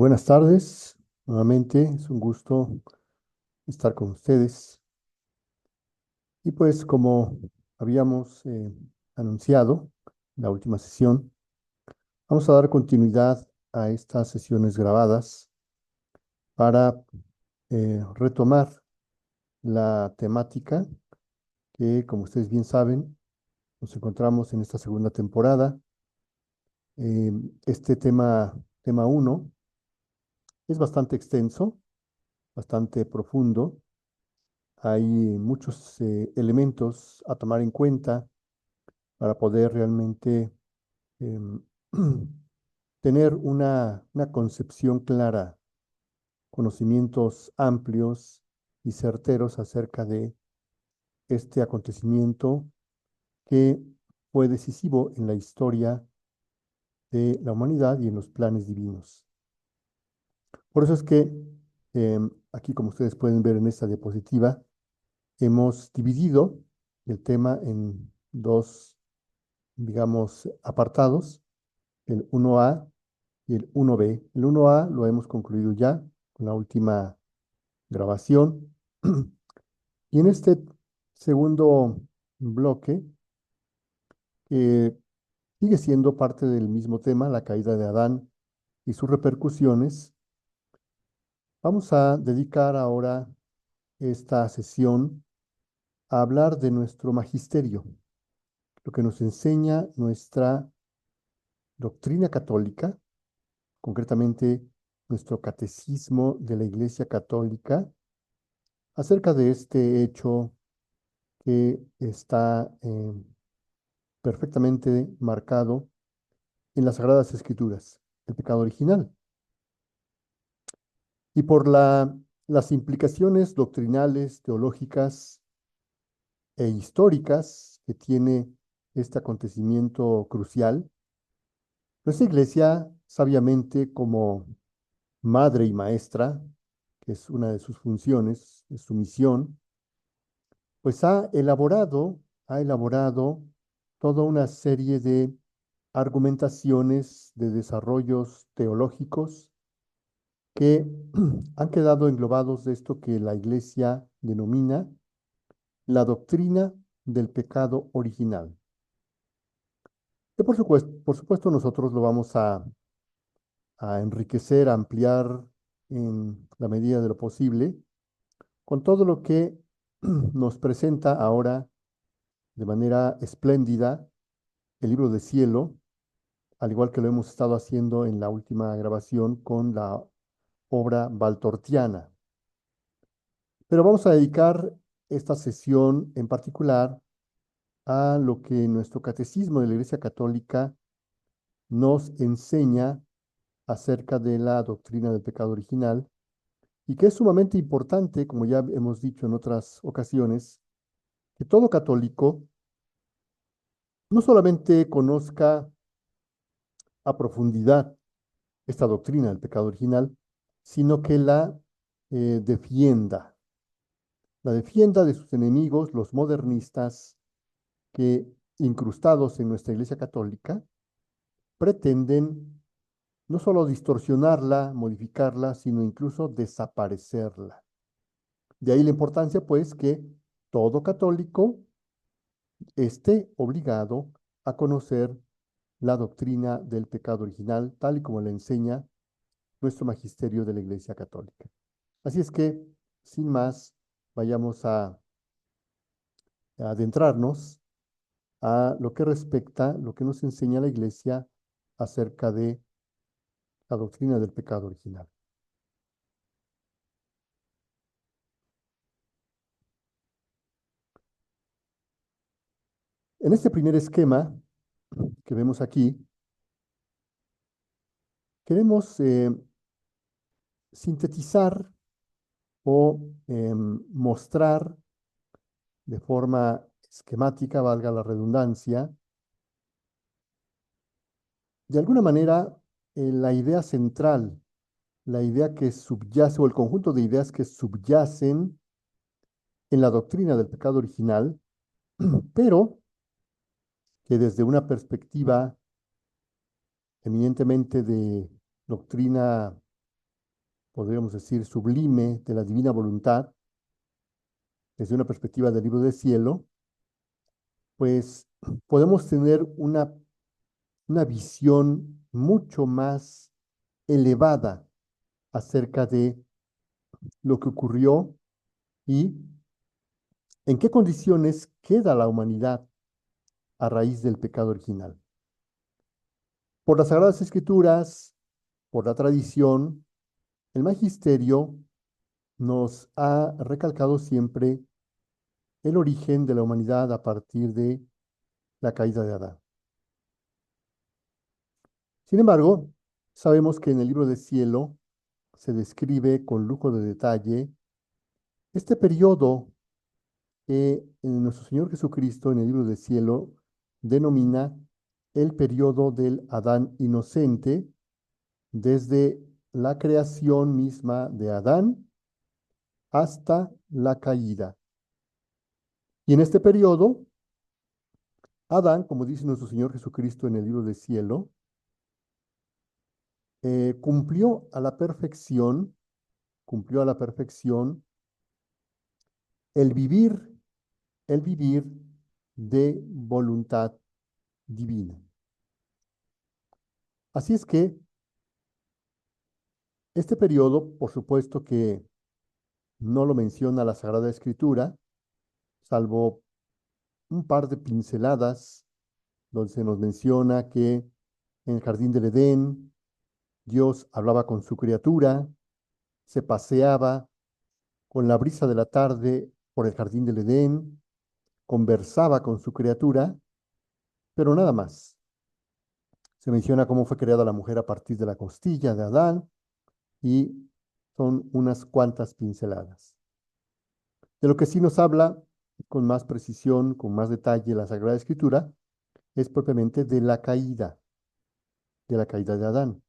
Muy buenas tardes. Nuevamente es un gusto estar con ustedes. Y pues como habíamos anunciado en la última sesión, vamos a dar continuidad a estas sesiones grabadas para retomar la temática que, como ustedes bien saben, nos encontramos en esta segunda temporada. Este tema uno, es bastante extenso, bastante profundo. Hay muchos elementos a tomar en cuenta para poder realmente em, tener una concepción clara, conocimientos amplios y certeros acerca de este acontecimiento que fue decisivo en la historia de la humanidad y en los planes divinos. Por eso es que aquí, como ustedes pueden ver en esta diapositiva, hemos dividido el tema en dos, digamos, apartados, el 1A y el 1B. El 1A lo hemos concluido ya con la última grabación. Y en este segundo bloque, que sigue siendo parte del mismo tema, la caída de Adán y sus repercusiones, vamos a dedicar ahora esta sesión a hablar de nuestro magisterio, lo que nos enseña nuestra doctrina católica, concretamente nuestro catecismo de la Iglesia Católica, acerca de este hecho que está perfectamente marcado en las Sagradas Escrituras, el pecado original. Y por las implicaciones doctrinales, teológicas e históricas que tiene este acontecimiento crucial, nuestra Iglesia, sabiamente como madre y maestra, que es una de sus funciones, es su misión, pues ha elaborado toda una serie de argumentaciones, de desarrollos teológicos que han quedado englobados de esto que la Iglesia denomina la doctrina del pecado original. Que por supuesto nosotros lo vamos a enriquecer, a ampliar en la medida de lo posible con todo lo que nos presenta ahora de manera espléndida el libro de cielo, al igual que lo hemos estado haciendo en la última grabación con la obra valtortiana. Pero vamos a dedicar esta sesión en particular a lo que nuestro catecismo de la Iglesia Católica nos enseña acerca de la doctrina del pecado original y que es sumamente importante, como ya hemos dicho en otras ocasiones, que todo católico no solamente conozca a profundidad esta doctrina del pecado original, sino que defienda, la defienda de sus enemigos, los modernistas, que incrustados en nuestra Iglesia Católica pretenden no solo distorsionarla, modificarla, sino incluso desaparecerla. De ahí la importancia, pues, que todo católico esté obligado a conocer la doctrina del pecado original, tal y como la enseña nuestro magisterio de la Iglesia Católica. Así es que, sin más, vayamos a adentrarnos a lo que respecta, lo que nos enseña la Iglesia acerca de la doctrina del pecado original. En este primer esquema que vemos aquí, queremos sintetizar o mostrar de forma esquemática, valga la redundancia, de alguna manera la idea central, la idea que subyace o el conjunto de ideas que subyacen en la doctrina del pecado original, pero que desde una perspectiva eminentemente de doctrina podríamos decir, sublime de la divina voluntad, desde una perspectiva del libro del cielo, pues podemos tener una visión mucho más elevada acerca de lo que ocurrió y en qué condiciones queda la humanidad a raíz del pecado original. Por las Sagradas Escrituras, por la tradición, el magisterio nos ha recalcado siempre el origen de la humanidad a partir de la caída de Adán. Sin embargo, sabemos que en el libro del cielo se describe con lujo de detalle este periodo que nuestro Señor Jesucristo en el libro del cielo denomina el periodo del Adán inocente, desde la creación misma de Adán hasta la caída. Y en este periodo, Adán, como dice nuestro Señor Jesucristo en el libro del cielo, cumplió a la perfección el vivir, el vivir de voluntad divina. Así es que este periodo, por supuesto que no lo menciona la Sagrada Escritura, salvo un par de pinceladas donde se nos menciona que en el jardín del Edén Dios hablaba con su criatura, se paseaba con la brisa de la tarde por el jardín del Edén, conversaba con su criatura, pero nada más. Se menciona cómo fue creada la mujer a partir de la costilla de Adán y son unas cuantas pinceladas. De lo que sí nos habla con más precisión, con más detalle la Sagrada Escritura, es propiamente de la caída de Adán.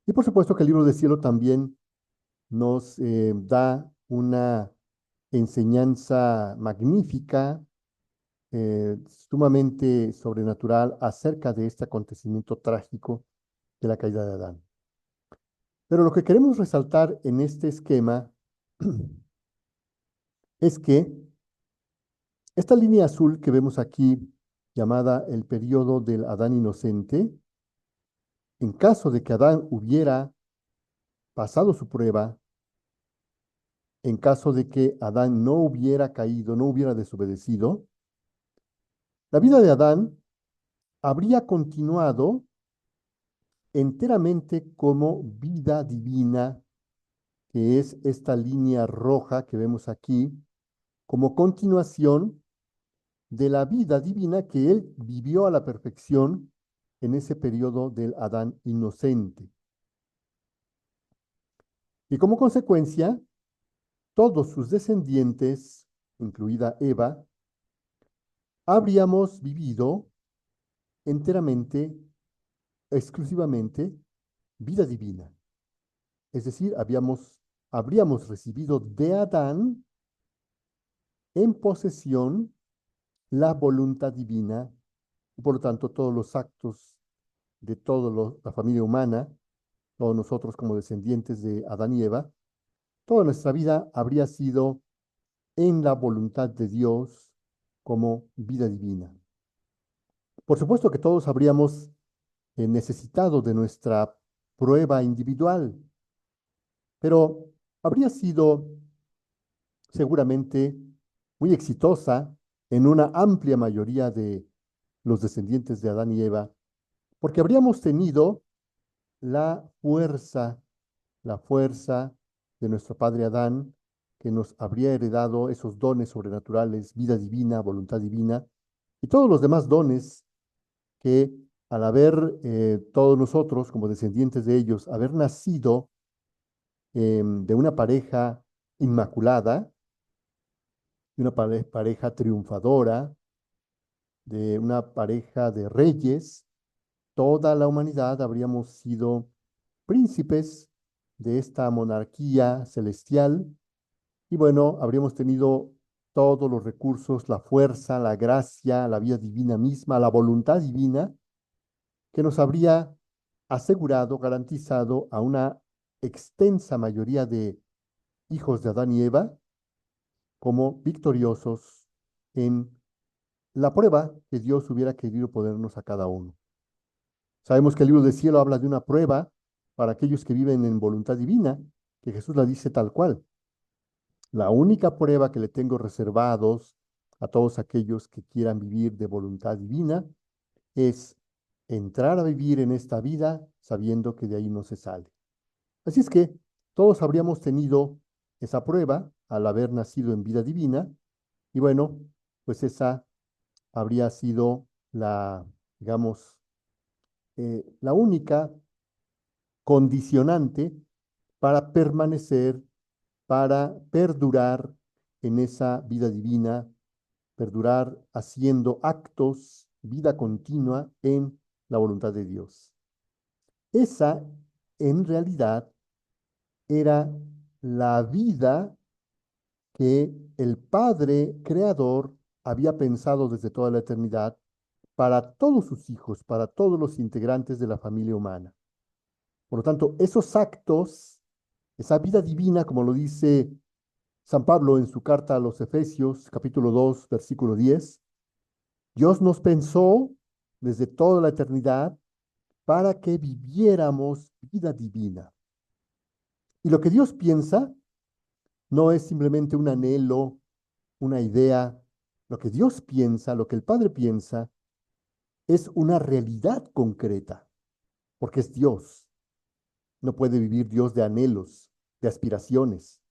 Y por supuesto que el libro del cielo también nos da una enseñanza magnífica, sumamente sobrenatural acerca de este acontecimiento trágico de la caída de Adán. Pero lo que queremos resaltar en este esquema es que esta línea azul que vemos aquí, llamada el periodo del Adán inocente, en caso de que Adán hubiera pasado su prueba, en caso de que Adán no hubiera caído, no hubiera desobedecido, la vida de Adán habría continuado enteramente como vida divina, que es esta línea roja que vemos aquí, como continuación de la vida divina que él vivió a la perfección en ese periodo del Adán inocente. Y como consecuencia, todos sus descendientes, incluida Eva, habríamos vivido enteramente, exclusivamente, vida divina. Es decir, habríamos recibido de Adán en posesión la voluntad divina, y por lo tanto todos los actos de toda la familia humana, todos nosotros como descendientes de Adán y Eva, toda nuestra vida habría sido en la voluntad de Dios como vida divina. Por supuesto que todos habríamos necesitado de nuestra prueba individual, pero habría sido seguramente muy exitosa en una amplia mayoría de los descendientes de Adán y Eva, porque habríamos tenido la fuerza, la fuerza de nuestro padre Adán, que nos habría heredado esos dones sobrenaturales, vida divina, voluntad divina, y todos los demás dones que al haber todos nosotros, como descendientes de ellos, haber nacido de una pareja inmaculada, de una pareja triunfadora, de una pareja de reyes, toda la humanidad habríamos sido príncipes de esta monarquía celestial y bueno, habríamos tenido todos los recursos, la fuerza, la gracia, la vida divina misma, la voluntad divina que nos habría asegurado, garantizado a una extensa mayoría de hijos de Adán y Eva como victoriosos en la prueba que Dios hubiera querido ponernos a cada uno. Sabemos que el libro del cielo habla de una prueba para aquellos que viven en voluntad divina, que Jesús la dice tal cual. La única prueba que le tengo reservados a todos aquellos que quieran vivir de voluntad divina es entrar a vivir en esta vida sabiendo que de ahí no se sale. Así es que todos habríamos tenido esa prueba al haber nacido en vida divina y bueno, pues esa habría sido la, digamos, la única condicionante para permanecer, para perdurar en esa vida divina, perdurar haciendo actos, vida continua en la voluntad de Dios. Esa, en realidad, era la vida que el Padre Creador había pensado desde toda la eternidad para todos sus hijos, para todos los integrantes de la familia humana. Por lo tanto, esos actos, esa vida divina, como lo dice San Pablo en su carta a los Efesios, capítulo 2, versículo 10, Dios nos pensó desde toda la eternidad para que viviéramos vida divina. Y lo que Dios piensa no es simplemente un anhelo, una idea. Lo que Dios piensa, lo que el Padre piensa, es una realidad concreta, porque es Dios. No puede vivir Dios de anhelos, de aspiraciones.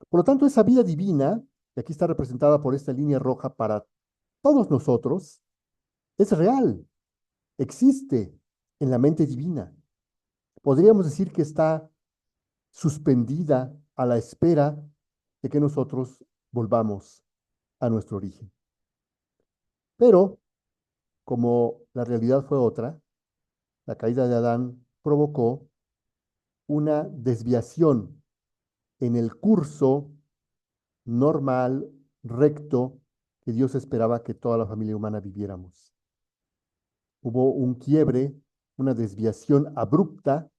Por lo tanto, esa vida divina, que aquí está representada por esta línea roja para todos nosotros, es real, existe en la mente divina. Podríamos decir que está suspendida a la espera de que nosotros volvamos a nuestro origen. Pero, como la realidad fue otra, la caída de Adán provocó una desviación en el curso normal, recto, que Dios esperaba que toda la familia humana viviéramos. Hubo un quiebre, una desviación abrupta,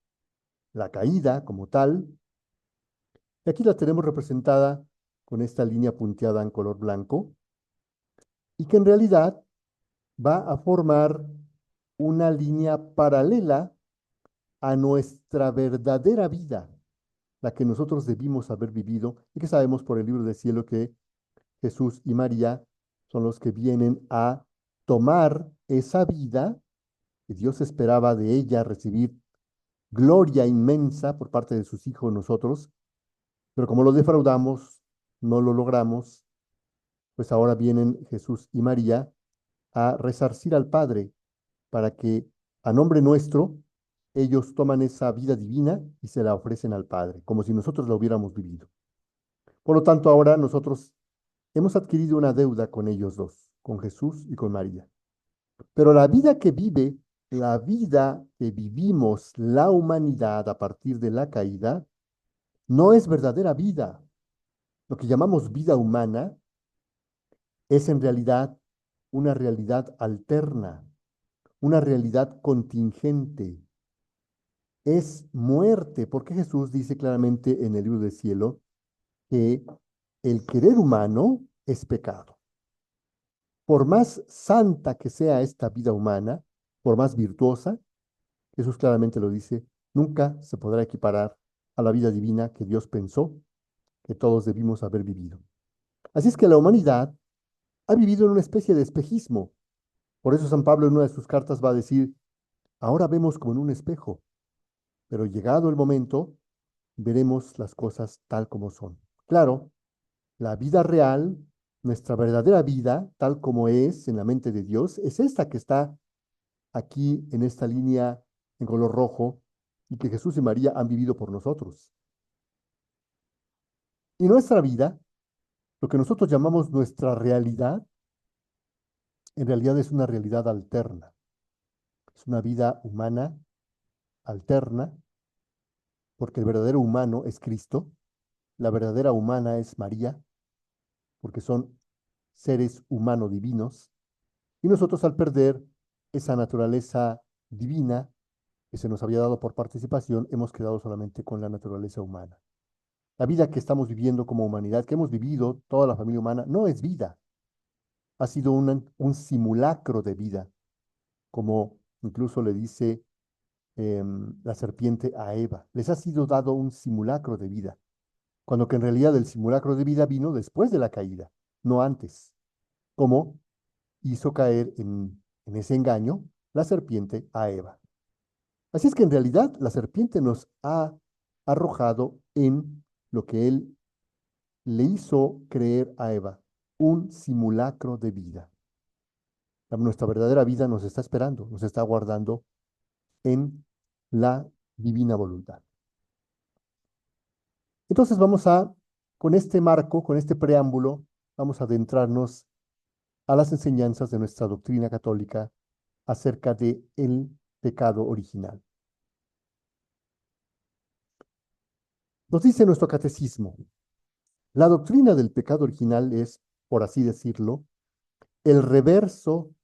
la caída como tal, y aquí la tenemos representada con esta línea punteada en color blanco, y que en realidad va a formar una línea paralela a nuestra verdadera vida, la que nosotros debimos haber vivido y que sabemos por el libro del cielo que Jesús y María son los que vienen a tomar esa vida que Dios esperaba de ella recibir gloria inmensa por parte de sus hijos nosotros, pero como lo defraudamos, no lo logramos, pues ahora vienen Jesús y María a resarcir al Padre para que a nombre nuestro ellos toman esa vida divina y se la ofrecen al Padre, como si nosotros la hubiéramos vivido. Por lo tanto, ahora nosotros hemos adquirido una deuda con ellos dos, con Jesús y con María. Pero la vida que vive, la vida que vivimos la humanidad a partir de la caída, no es verdadera vida. Lo que llamamos vida humana es en realidad una realidad alterna, una realidad contingente. Es muerte, porque Jesús dice claramente en el libro del cielo que el querer humano es pecado. Por más santa que sea esta vida humana, por más virtuosa, Jesús claramente lo dice, nunca se podrá equiparar a la vida divina que Dios pensó que todos debimos haber vivido. Así es que la humanidad ha vivido en una especie de espejismo. Por eso San Pablo en una de sus cartas va a decir, ahora vemos como en un espejo, pero llegado el momento, veremos las cosas tal como son. Claro, la vida real, nuestra verdadera vida, tal como es en la mente de Dios, es esta que está aquí en esta línea en color rojo y que Jesús y María han vivido por nosotros. Y nuestra vida, lo que nosotros llamamos nuestra realidad, en realidad es una realidad alterna. Es una vida humana alterna, porque el verdadero humano es Cristo, la verdadera humana es María, porque son seres humanos divinos, y nosotros al perder esa naturaleza divina, que se nos había dado por participación, hemos quedado solamente con la naturaleza humana. La vida que estamos viviendo como humanidad, que hemos vivido toda la familia humana, no es vida. Ha sido un simulacro de vida, como incluso le dice la serpiente a Eva. Les ha sido dado un simulacro de vida, cuando que en realidad el simulacro de vida vino después de la caída, no antes, como hizo caer en ese engaño la serpiente a Eva. Así es que en realidad la serpiente nos ha arrojado en lo que él le hizo creer a Eva, un simulacro de vida. Nuestra verdadera vida nos está esperando, nos está guardando en la divina voluntad. Entonces con este marco, con este preámbulo, vamos a adentrarnos a las enseñanzas de nuestra doctrina católica acerca de el pecado original. Nos dice nuestro catecismo, la doctrina del pecado original es, por así decirlo, el reverso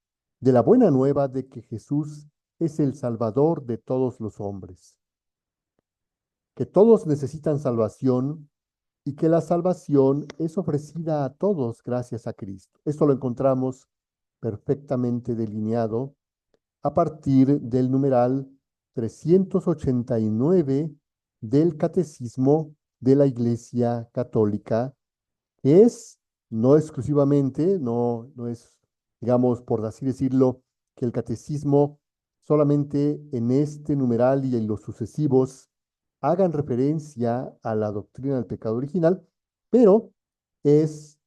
de la buena nueva de que Jesús es el Salvador de todos los hombres, que todos necesitan salvación y que la salvación es ofrecida a todos gracias a Cristo. Esto lo encontramos perfectamente delineado a partir del numeral 389 del Catecismo de la Iglesia Católica, que es no exclusivamente, no es, digamos, por así decirlo, que el catecismo solamente en este numeral y en los sucesivos hagan referencia a la doctrina del pecado original, pero es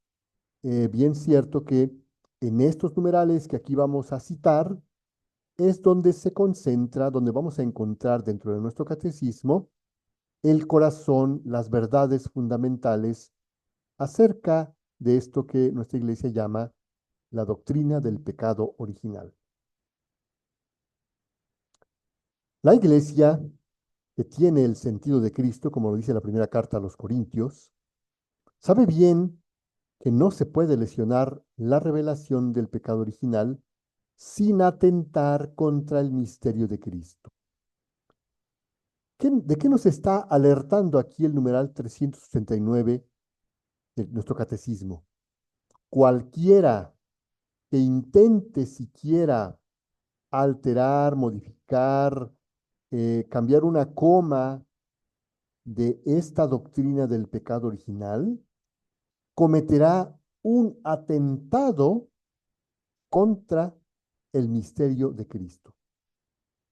bien cierto que en estos numerales que aquí vamos a citar, es donde se concentra, donde vamos a encontrar dentro de nuestro catecismo el corazón, las verdades fundamentales acerca de esto que nuestra iglesia llama la doctrina del pecado original. La iglesia, que tiene el sentido de Cristo, como lo dice la primera carta a los Corintios, sabe bien que no se puede lesionar la revelación del pecado original sin atentar contra el misterio de Cristo. ¿De qué nos está alertando aquí el numeral 389 de nuestro catecismo? Cualquiera que intente siquiera alterar, modificar, cambiar una coma de esta doctrina del pecado original, cometerá un atentado contra el misterio de Cristo.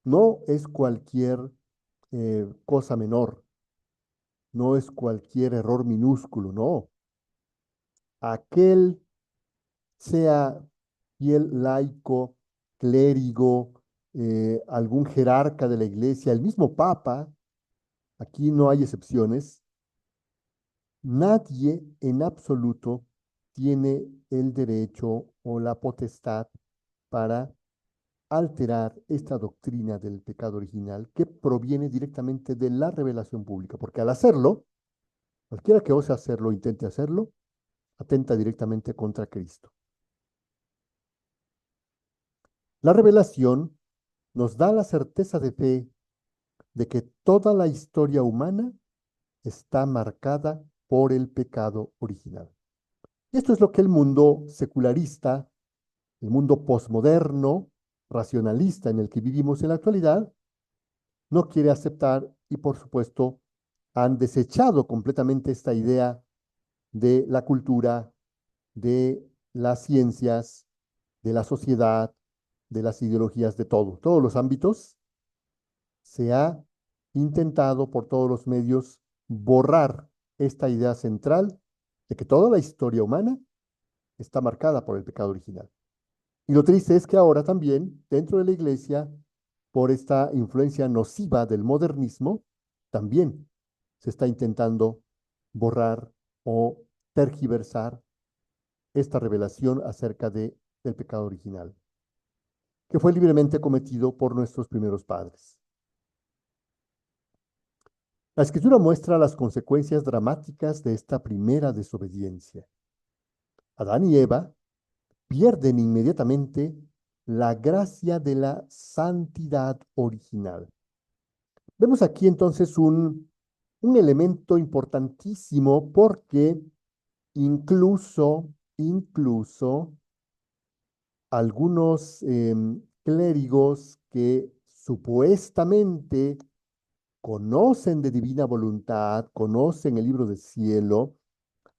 No es cualquier cosa menor, no es cualquier error minúsculo, no. Aquel sea fiel laico, clérigo, algún jerarca de la iglesia, el mismo papa, aquí no hay excepciones, nadie en absoluto tiene el derecho o la potestad para alterar esta doctrina del pecado original que proviene directamente de la revelación pública, porque al hacerlo, cualquiera que ose hacerlo, intente hacerlo, atenta directamente contra Cristo. La revelación nos da la certeza de fe de que toda la historia humana está marcada por el pecado original. Y esto es lo que el mundo secularista, el mundo posmoderno, racionalista en el que vivimos en la actualidad, no quiere aceptar y por supuesto han desechado completamente esta idea de la cultura, de las ciencias, de la sociedad, de las ideologías, de todo. Todos los ámbitos se ha intentado por todos los medios borrar esta idea central de que toda la historia humana está marcada por el pecado original. Y lo triste es que ahora también, dentro de la iglesia, por esta influencia nociva del modernismo, también se está intentando borrar o tergiversar esta revelación acerca del pecado original, que fue libremente cometido por nuestros primeros padres. La escritura muestra las consecuencias dramáticas de esta primera desobediencia. Adán y Eva pierden inmediatamente la gracia de la santidad original. Vemos aquí entonces un elemento importantísimo porque incluso algunos clérigos que supuestamente conocen de divina voluntad, conocen el libro del cielo,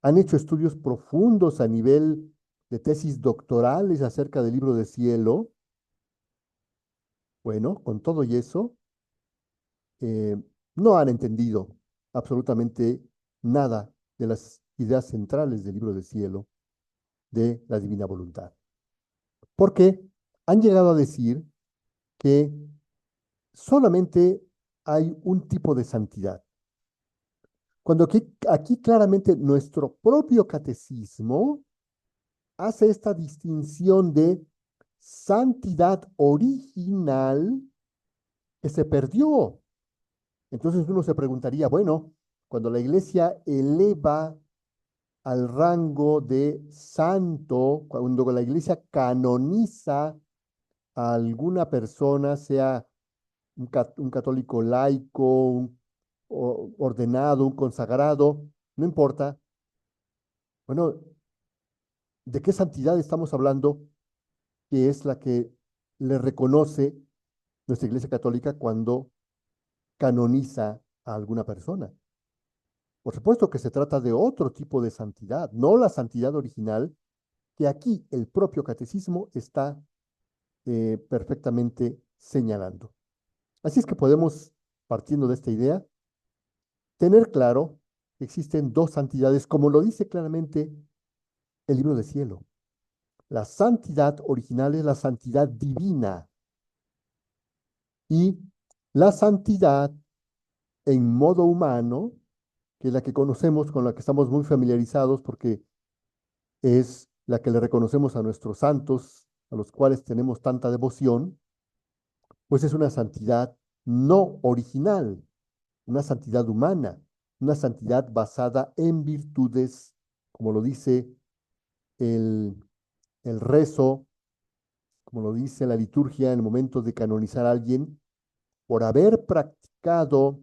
han hecho estudios profundos a nivel de tesis doctorales acerca del libro del cielo. Bueno, con todo y eso, eh, no han entendido absolutamente nada de las ideas centrales del libro del cielo, de la divina voluntad. Porque han llegado a decir que solamente hay un tipo de santidad. Cuando aquí claramente nuestro propio catecismo hace esta distinción de santidad original que se perdió. Entonces uno se preguntaría, bueno, cuando la iglesia eleva al rango de santo, cuando la iglesia canoniza a alguna persona, sea un católico laico, ordenado, un consagrado, no importa. Bueno, ¿de qué santidad estamos hablando? Que es la que le reconoce nuestra Iglesia Católica cuando canoniza a alguna persona. Por supuesto que se trata de otro tipo de santidad, no la santidad original, que aquí el propio catecismo está perfectamente señalando. Así es que podemos, partiendo de esta idea, tener claro que existen dos santidades, como lo dice claramente el libro del cielo. La santidad original es la santidad divina y la santidad en modo humano, que es la que conocemos, con la que estamos muy familiarizados porque es la que le reconocemos a nuestros santos, a los cuales tenemos tanta devoción, pues es una santidad no original, una santidad humana, una santidad basada en virtudes, como lo dice el, el rezo, como lo dice la liturgia en el momento de canonizar a alguien, por haber practicado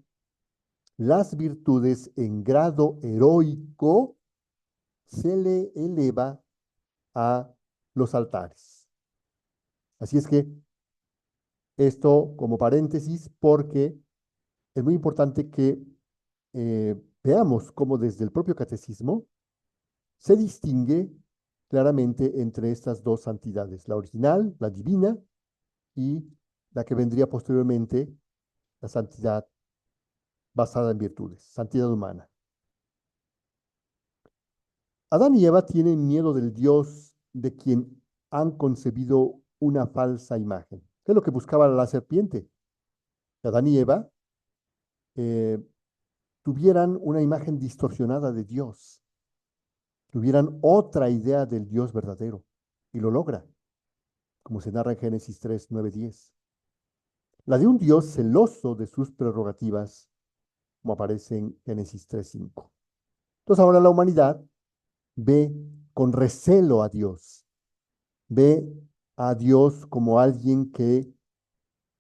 las virtudes en grado heroico, se le eleva a los altares. Así es que esto como paréntesis, porque es muy importante que veamos cómo desde el propio catecismo se distingue claramente entre estas dos santidades, la original, la divina, y la que vendría posteriormente, la santidad basada en virtudes, santidad humana. Adán y Eva tienen miedo del Dios de quien han concebido una falsa imagen. ¿Qué es lo que buscaba la serpiente? Que Adán y Eva eh, tuvieran una imagen distorsionada de Dios, tuvieran otra idea del Dios verdadero. Y lo logra, como se narra en Génesis 3, 9, 10. La de un Dios celoso de sus prerrogativas, como aparece en Génesis 3, 5. Entonces ahora la humanidad ve con recelo a Dios, ve a Dios como alguien que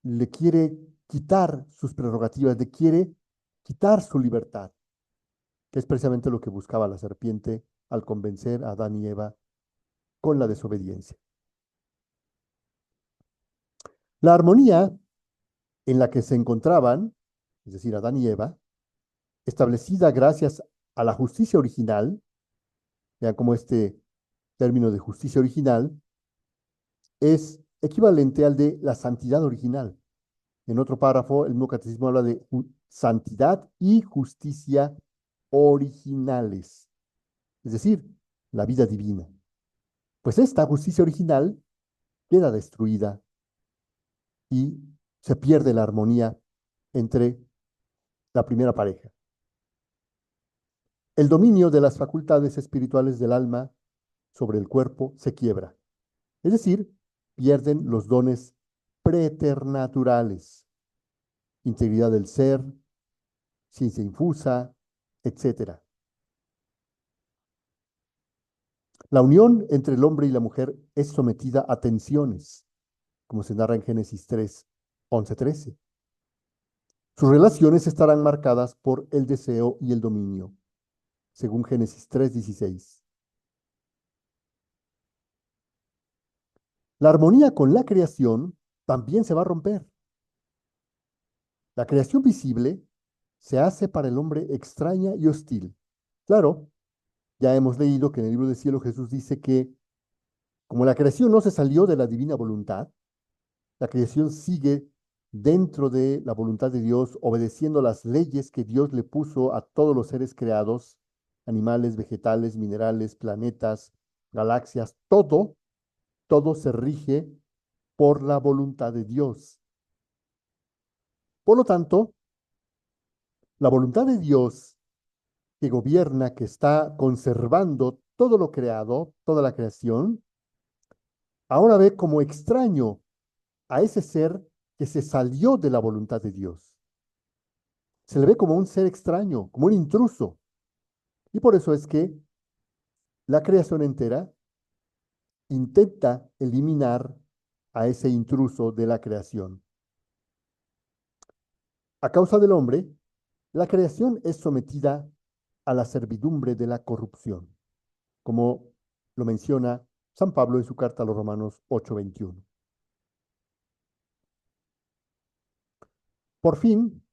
le quiere quitar sus prerrogativas, le quiere quitar su libertad, que es precisamente lo que buscaba la serpiente al convencer a Adán y Eva con la desobediencia. La armonía en la que se encontraban, es decir, Adán y Eva, establecida gracias a la justicia original, vean cómo este término de justicia original es equivalente al de la santidad original. En otro párrafo, el mismo catecismo habla de santidad y justicia originales, es decir, la vida divina. Pues esta justicia original queda destruida y se pierde la armonía entre la primera pareja. El dominio de las facultades espirituales del alma sobre el cuerpo se quiebra, es decir, pierden los dones preternaturales, integridad del ser, ciencia infusa, etcétera. La unión entre el hombre y la mujer es sometida a tensiones, como se narra en Génesis 3, 11, 13. Sus relaciones estarán marcadas por el deseo y el dominio, según Génesis 3:16. La armonía con la creación también se va a romper. La creación visible se hace para el hombre extraña y hostil. Claro, ya hemos leído que en el libro del cielo Jesús dice que como la creación no se salió de la divina voluntad, la creación sigue dentro de la voluntad de Dios, obedeciendo las leyes que Dios le puso a todos los seres creados, animales, vegetales, minerales, planetas, galaxias, todo se rige por la voluntad de Dios. Por lo tanto, la voluntad de Dios que gobierna, que está conservando todo lo creado, toda la creación, ahora ve como extraño a ese ser que se salió de la voluntad de Dios. Se le ve como un ser extraño, como un intruso. Y por eso es que la creación entera intenta eliminar a ese intruso de la creación. A causa del hombre, la creación es sometida a la servidumbre de la corrupción, como lo menciona San Pablo en su carta a los Romanos 8:21. Por fin,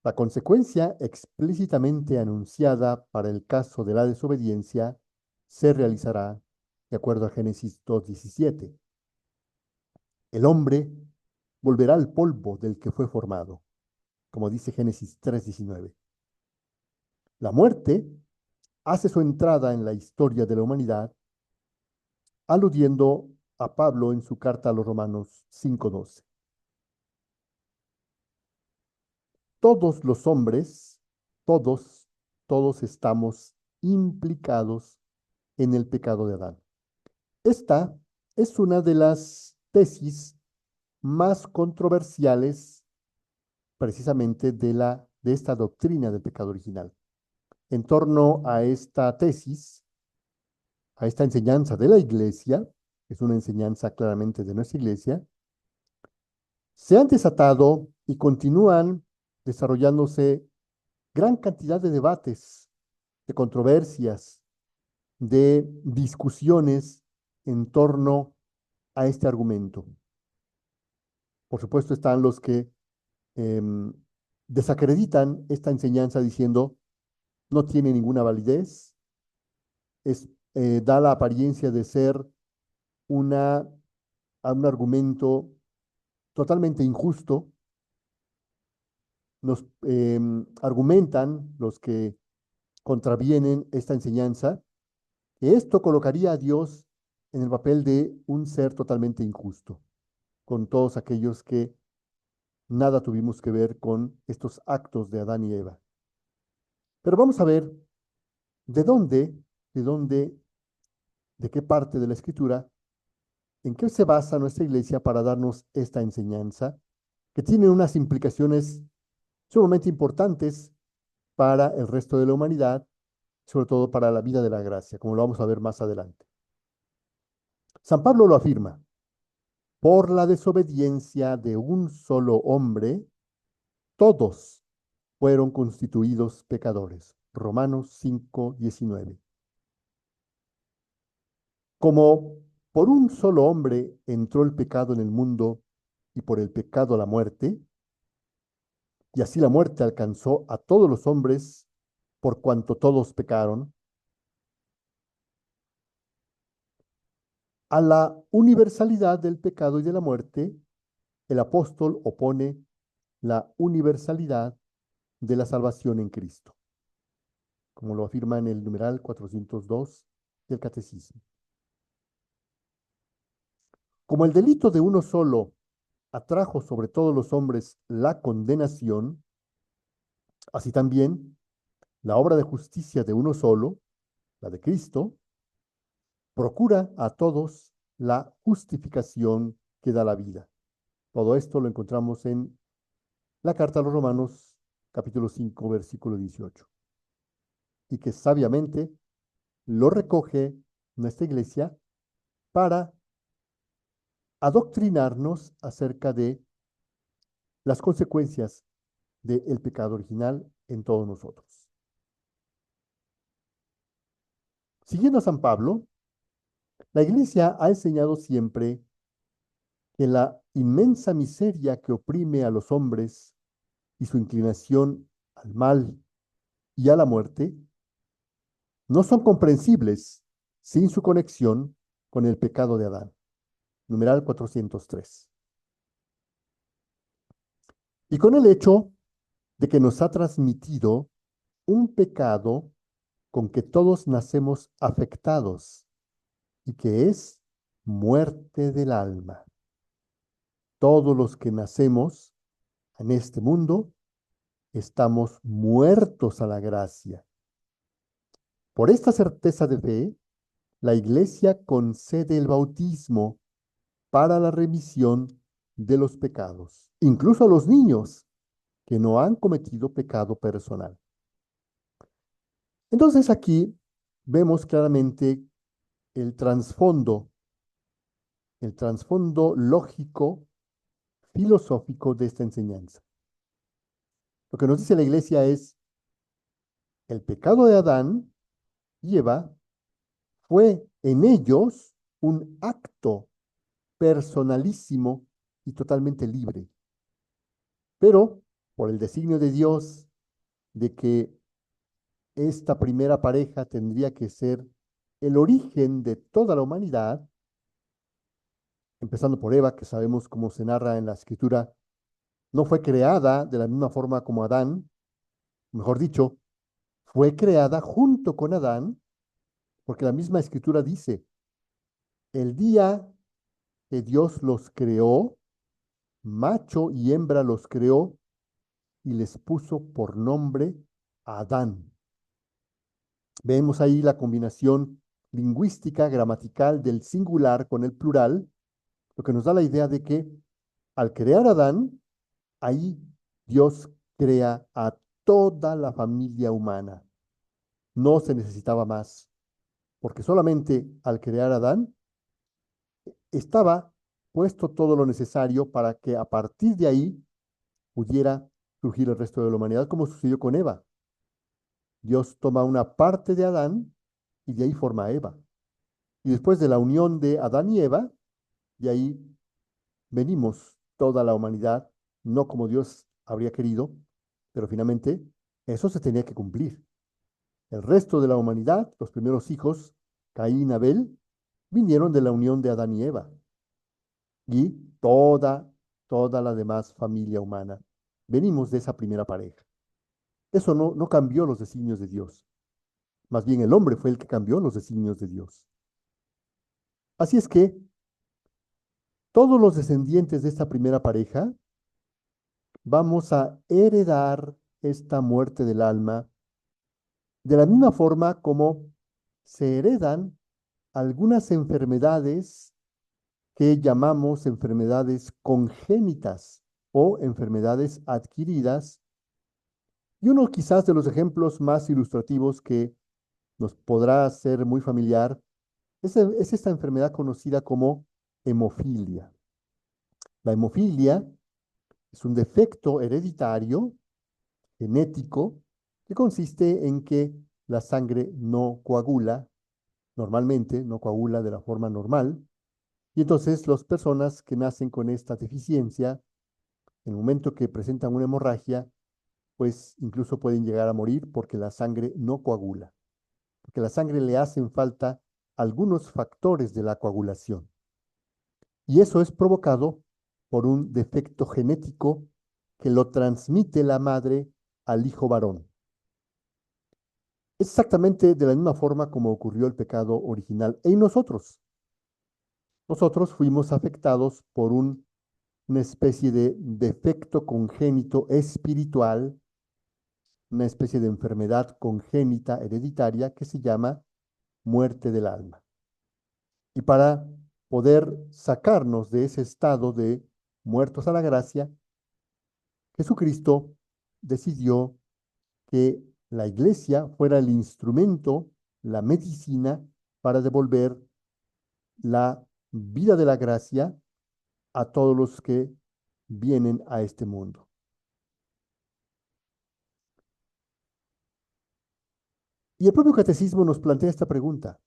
la consecuencia explícitamente anunciada para el caso de la desobediencia se realizará de acuerdo a Génesis 2:17. El hombre volverá al polvo del que fue formado, como dice Génesis 3:19. La muerte hace su entrada en la historia de la humanidad, aludiendo a Pablo en su carta a los Romanos 5:12. Todos los hombres, todos, todos estamos implicados en el pecado de Adán. Esta es una de las tesis más controversiales precisamente de esta doctrina del pecado original. En torno a esta tesis, a esta enseñanza de la iglesia, que es una enseñanza claramente de nuestra iglesia, se han desatado y continúan desarrollándose gran cantidad de debates, de controversias, de discusiones en torno a este argumento. Por supuesto están los que em, desacreditan esta enseñanza diciendo no tiene ninguna validez, da la apariencia de ser una, un argumento totalmente injusto. Nos argumentan los que contravienen esta enseñanza que esto colocaría a Dios en el papel de un ser totalmente injusto, con todos aquellos que nada tuvimos que ver con estos actos de Adán y Eva. Pero vamos a ver de dónde, de dónde, de qué parte de la Escritura, en qué se basa nuestra iglesia para darnos esta enseñanza, que tiene unas implicaciones sumamente importantes para el resto de la humanidad, sobre todo para la vida de la gracia, como lo vamos a ver más adelante. San Pablo lo afirma: por la desobediencia de un solo hombre, todos fueron constituidos pecadores. Romanos 5:19. Como por un solo hombre entró el pecado en el mundo y por el pecado la muerte, y así la muerte alcanzó a todos los hombres por cuanto todos pecaron, a la universalidad del pecado y de la muerte, el apóstol opone la universalidad de la salvación en Cristo, como lo afirma en el numeral 402 del Catecismo. Como el delito de uno solo atrajo sobre todos los hombres la condenación, así también la obra de justicia de uno solo, la de Cristo, procura a todos la justificación que da la vida. Todo esto lo encontramos en la carta a los Romanos, capítulo 5, versículo 18, y que sabiamente lo recoge nuestra iglesia para adoctrinarnos acerca de las consecuencias del pecado original en todos nosotros. Siguiendo a San Pablo, la Iglesia ha enseñado siempre que la inmensa miseria que oprime a los hombres y su inclinación al mal y a la muerte no son comprensibles sin su conexión con el pecado de Adán. Numeral 403. Y con el hecho de que nos ha transmitido un pecado con que todos nacemos afectados y que es muerte del alma. Todos los que nacemos en este mundo estamos muertos a la gracia. Por esta certeza de fe, la Iglesia concede el bautismo para la remisión de los pecados, incluso a los niños que no han cometido pecado personal. Entonces aquí vemos claramente el trasfondo lógico, filosófico de esta enseñanza. Lo que nos dice la Iglesia es, el pecado de Adán y Eva fue en ellos un acto personalísimo y totalmente libre. Pero por el designio de Dios de que esta primera pareja tendría que ser el origen de toda la humanidad, empezando por Eva, que sabemos cómo se narra en la Escritura, no fue creada de la misma forma como Adán, mejor dicho, fue creada junto con Adán, porque la misma Escritura dice, el día que Dios los creó, macho y hembra los creó y les puso por nombre Adán. Vemos ahí la combinación lingüística, gramatical del singular con el plural, lo que nos da la idea de que al crear a Adán, ahí Dios crea a toda la familia humana. No se necesitaba más, porque solamente al crear a Adán estaba puesto todo lo necesario para que a partir de ahí pudiera surgir el resto de la humanidad, como sucedió con Eva. Dios toma una parte de Adán y de ahí forma a Eva. Y después de la unión de Adán y Eva, de ahí venimos toda la humanidad, no como Dios habría querido, pero finalmente eso se tenía que cumplir. El resto de la humanidad, los primeros hijos, Caín y Abel, vinieron de la unión de Adán y Eva. Y toda la demás familia humana. Venimos de esa primera pareja. Eso no cambió los designios de Dios. Más bien el hombre fue el que cambió los designios de Dios. Así es que todos los descendientes de esta primera pareja vamos a heredar esta muerte del alma de la misma forma como se heredan algunas enfermedades que llamamos enfermedades congénitas o enfermedades adquiridas. Y uno quizás de los ejemplos más ilustrativos que nos podrá ser muy familiar es esta enfermedad conocida como hemofilia. La hemofilia es un defecto hereditario, genético, que consiste en que la sangre no coagula, normalmente no coagula de la forma normal, y entonces las personas que nacen con esta deficiencia, en el momento que presentan una hemorragia, pues incluso pueden llegar a morir porque la sangre no coagula, porque a la sangre le hacen falta algunos factores de la coagulación. Y eso es provocado por un defecto genético que lo transmite la madre al hijo varón. Es exactamente de la misma forma como ocurrió el pecado original en nosotros. Nosotros fuimos afectados por una especie de defecto congénito espiritual, una especie de enfermedad congénita hereditaria que se llama muerte del alma. Y para poder sacarnos de ese estado de muertos a la gracia, Jesucristo decidió que la iglesia fuera el instrumento, la medicina, para devolver la vida de la gracia a todos los que vienen a este mundo. Y el propio catecismo nos plantea esta pregunta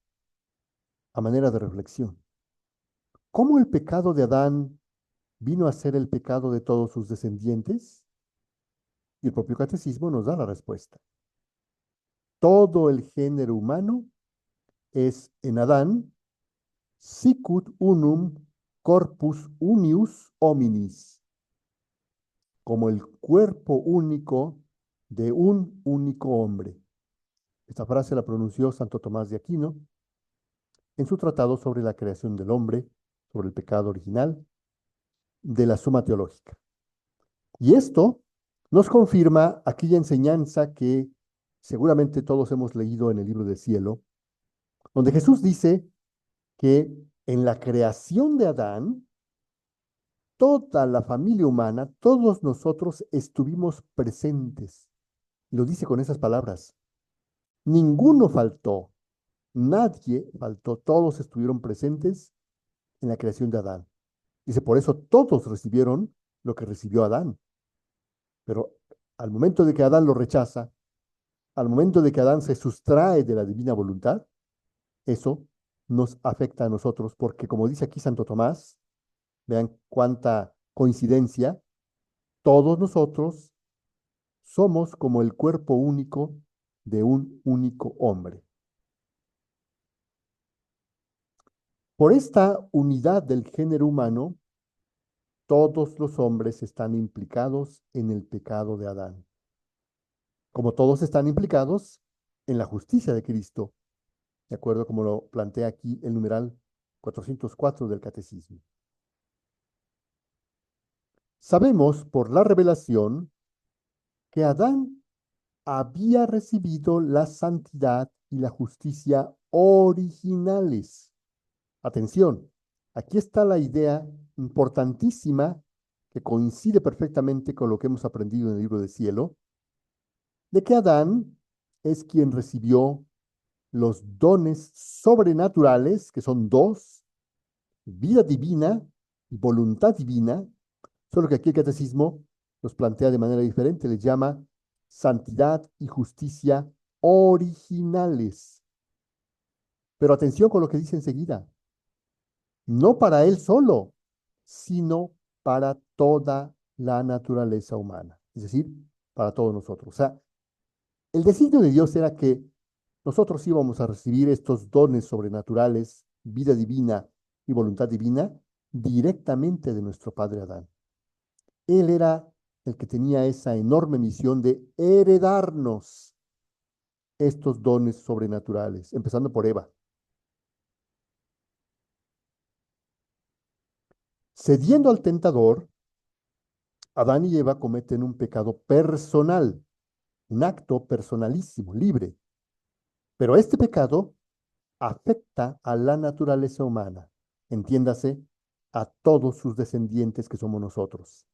a manera de reflexión. ¿Cómo el pecado de Adán vino a ser el pecado de todos sus descendientes? Y el propio catecismo nos da la respuesta. Todo el género humano es en Adán sicut unum corpus unius hominis, como el cuerpo único de un único hombre. Esta frase la pronunció Santo Tomás de Aquino en su tratado sobre la creación del hombre, sobre el pecado original, de la Suma Teológica. Y esto nos confirma aquella enseñanza que seguramente todos hemos leído en el libro del cielo, donde Jesús dice que en la creación de Adán, toda la familia humana, todos nosotros estuvimos presentes. Lo dice con esas palabras. Ninguno faltó, nadie faltó, todos estuvieron presentes en la creación de Adán. Dice, por eso todos recibieron lo que recibió Adán. Pero al momento de que Adán lo rechaza, al momento de que Adán se sustrae de la divina voluntad, eso nos afecta a nosotros, porque como dice aquí Santo Tomás, vean cuánta coincidencia, todos nosotros somos como el cuerpo único de un único hombre. Por esta unidad del género humano, todos los hombres están implicados en el pecado de Adán, como todos están implicados en la justicia de Cristo, de acuerdo como lo plantea aquí el numeral 404 del Catecismo. Sabemos por la revelación que Adán había recibido la santidad y la justicia originales. Atención, aquí está la idea importantísima que coincide perfectamente con lo que hemos aprendido en el libro del cielo, de que Adán es quien recibió los dones sobrenaturales, que son dos, vida divina y voluntad divina, solo que aquí el catecismo los plantea de manera diferente, les llama santidad y justicia originales. Pero atención con lo que dice enseguida, no para él solo, sino para toda la naturaleza humana, es decir, para todos nosotros. O sea, el designio de Dios era que nosotros íbamos a recibir estos dones sobrenaturales, vida divina y voluntad divina, directamente de nuestro padre Adán. Él era el que tenía esa enorme misión de heredarnos estos dones sobrenaturales, empezando por Eva. Cediendo al tentador, Adán y Eva cometen un pecado personal, un acto personalísimo, libre. Pero este pecado afecta a la naturaleza humana, entiéndase, a todos sus descendientes que somos nosotros,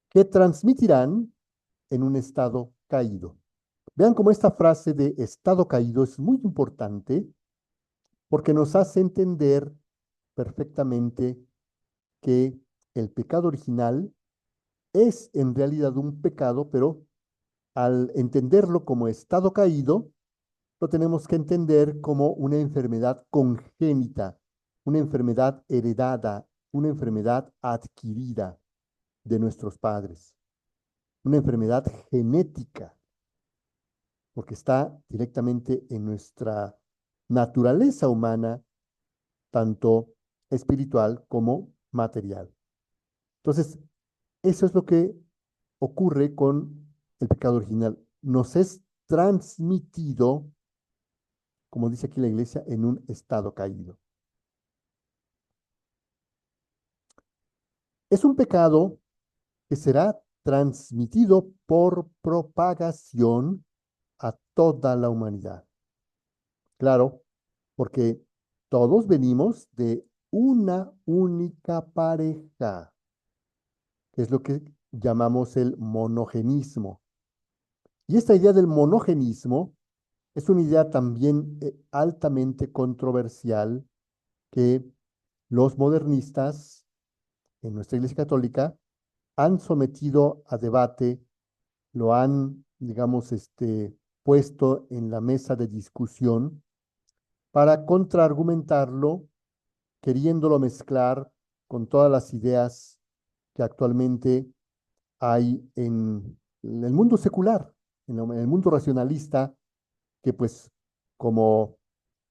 que transmitirán en un estado caído. Vean cómo esta frase de estado caído es muy importante porque nos hace entender perfectamente que el pecado original es en realidad un pecado, pero al entenderlo como estado caído, lo tenemos que entender como una enfermedad congénita, una enfermedad heredada, una enfermedad adquirida de nuestros padres, una enfermedad genética, porque está directamente en nuestra naturaleza humana, tanto espiritual como material. Entonces, eso es lo que ocurre con el pecado original. Nos es transmitido, como dice aquí la iglesia, en un estado caído. Es un pecado que será transmitido por propagación a toda la humanidad. Claro, porque todos venimos de una única pareja, que es lo que llamamos el monogenismo. Y esta idea del monogenismo es una idea también altamente controversial que los modernistas en nuestra Iglesia Católica han sometido a debate, lo han, digamos, puesto en la mesa de discusión para contraargumentarlo, queriéndolo mezclar con todas las ideas que actualmente hay en el mundo secular, en el mundo racionalista, que pues como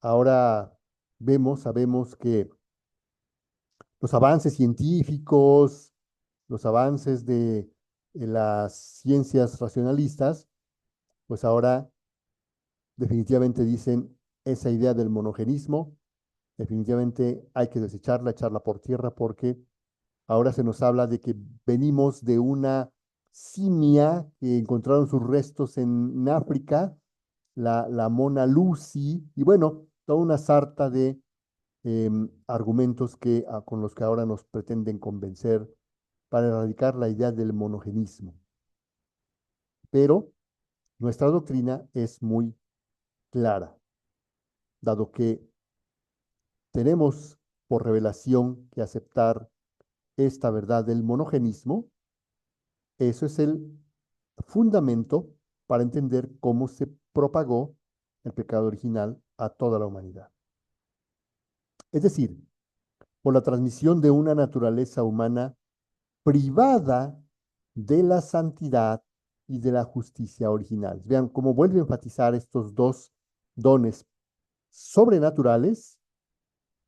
ahora sabemos que los avances científicos, los avances de las ciencias racionalistas, pues ahora definitivamente dicen esa idea del monogenismo, definitivamente hay que desecharla, echarla por tierra, porque ahora se nos habla de que venimos de una simia que encontraron sus restos en África, la Mona Lucy, y bueno, toda una sarta de argumentos con los que ahora nos pretenden convencer para erradicar la idea del monogenismo. Pero nuestra doctrina es muy clara, dado que tenemos por revelación que aceptar esta verdad del monogenismo. Eso es el fundamento para entender cómo se propagó el pecado original a toda la humanidad. Es decir, por la transmisión de una naturaleza humana privada de la santidad y de la justicia original. Vean cómo vuelve a enfatizar estos dos dones sobrenaturales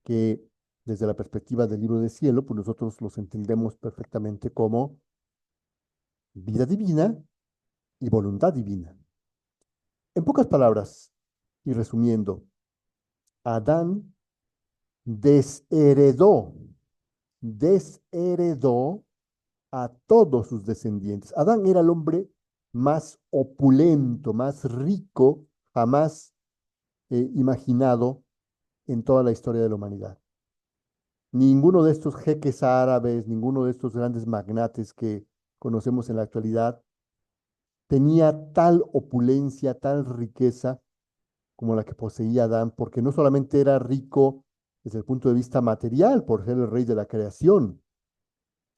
que desde la perspectiva del libro del cielo, pues nosotros los entendemos perfectamente como vida divina y voluntad divina. En pocas palabras, y resumiendo, Adán desheredó, desheredó a todos sus descendientes. Adán era el hombre más opulento, más rico, jamás imaginado en toda la historia de la humanidad. Ninguno de estos jeques árabes, ninguno de estos grandes magnates que conocemos en la actualidad, tenía tal opulencia, tal riqueza como la que poseía Adán, porque no solamente era rico desde el punto de vista material, por ser el rey de la creación,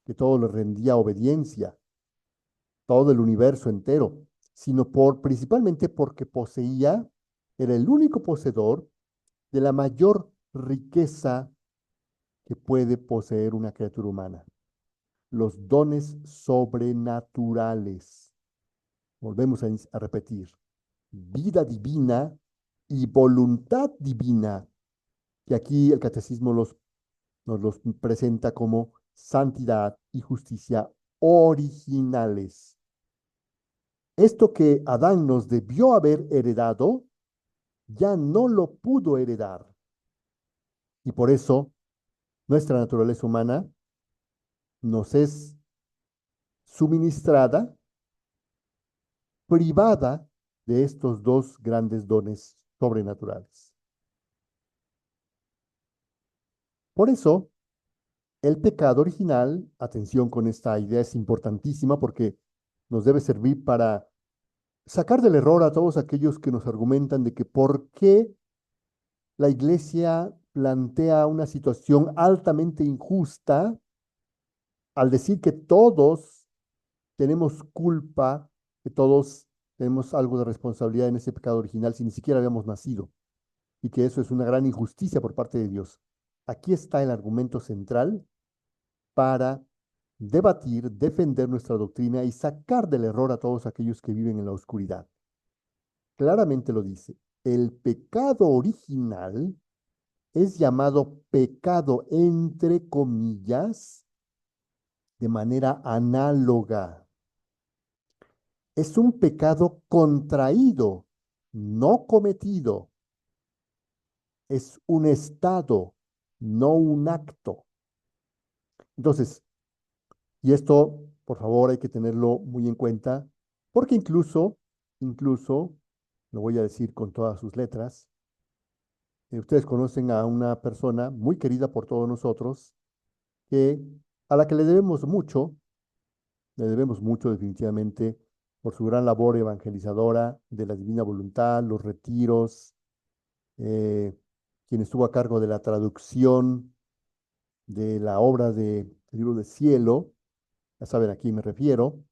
que todo le rendía obediencia, todo el universo entero, sino principalmente porque era el único poseedor de la mayor riqueza que puede poseer una criatura humana, los dones sobrenaturales. Volvemos a repetir, vida divina y voluntad divina, que aquí el catecismo nos los presenta como santidad y justicia originales. Esto que Adán nos debió haber heredado, ya no lo pudo heredar. Y por eso nuestra naturaleza humana nos es suministrada, privada de estos dos grandes dones sobrenaturales. Por eso, el pecado original, atención con esta idea, es importantísima porque nos debe servir para sacar del error a todos aquellos que nos argumentan de que por qué la iglesia plantea una situación altamente injusta al decir que todos tenemos culpa, que todos tenemos algo de responsabilidad en ese pecado original si ni siquiera habíamos nacido, y que eso es una gran injusticia por parte de Dios. Aquí está el argumento central para debatir, defender nuestra doctrina y sacar del error a todos aquellos que viven en la oscuridad. Claramente lo dice, el pecado original es llamado pecado entre comillas de manera análoga. Es un pecado contraído, no cometido. Es un estado, no un acto. Entonces, y esto, por favor, hay que tenerlo muy en cuenta, porque incluso, lo voy a decir con todas sus letras, ustedes conocen a una persona muy querida por todos nosotros, que, a la que le debemos mucho definitivamente por su gran labor evangelizadora de la divina voluntad, los retiros, eh, quien estuvo a cargo de la traducción de la obra del libro del cielo, ya saben a quién me refiero,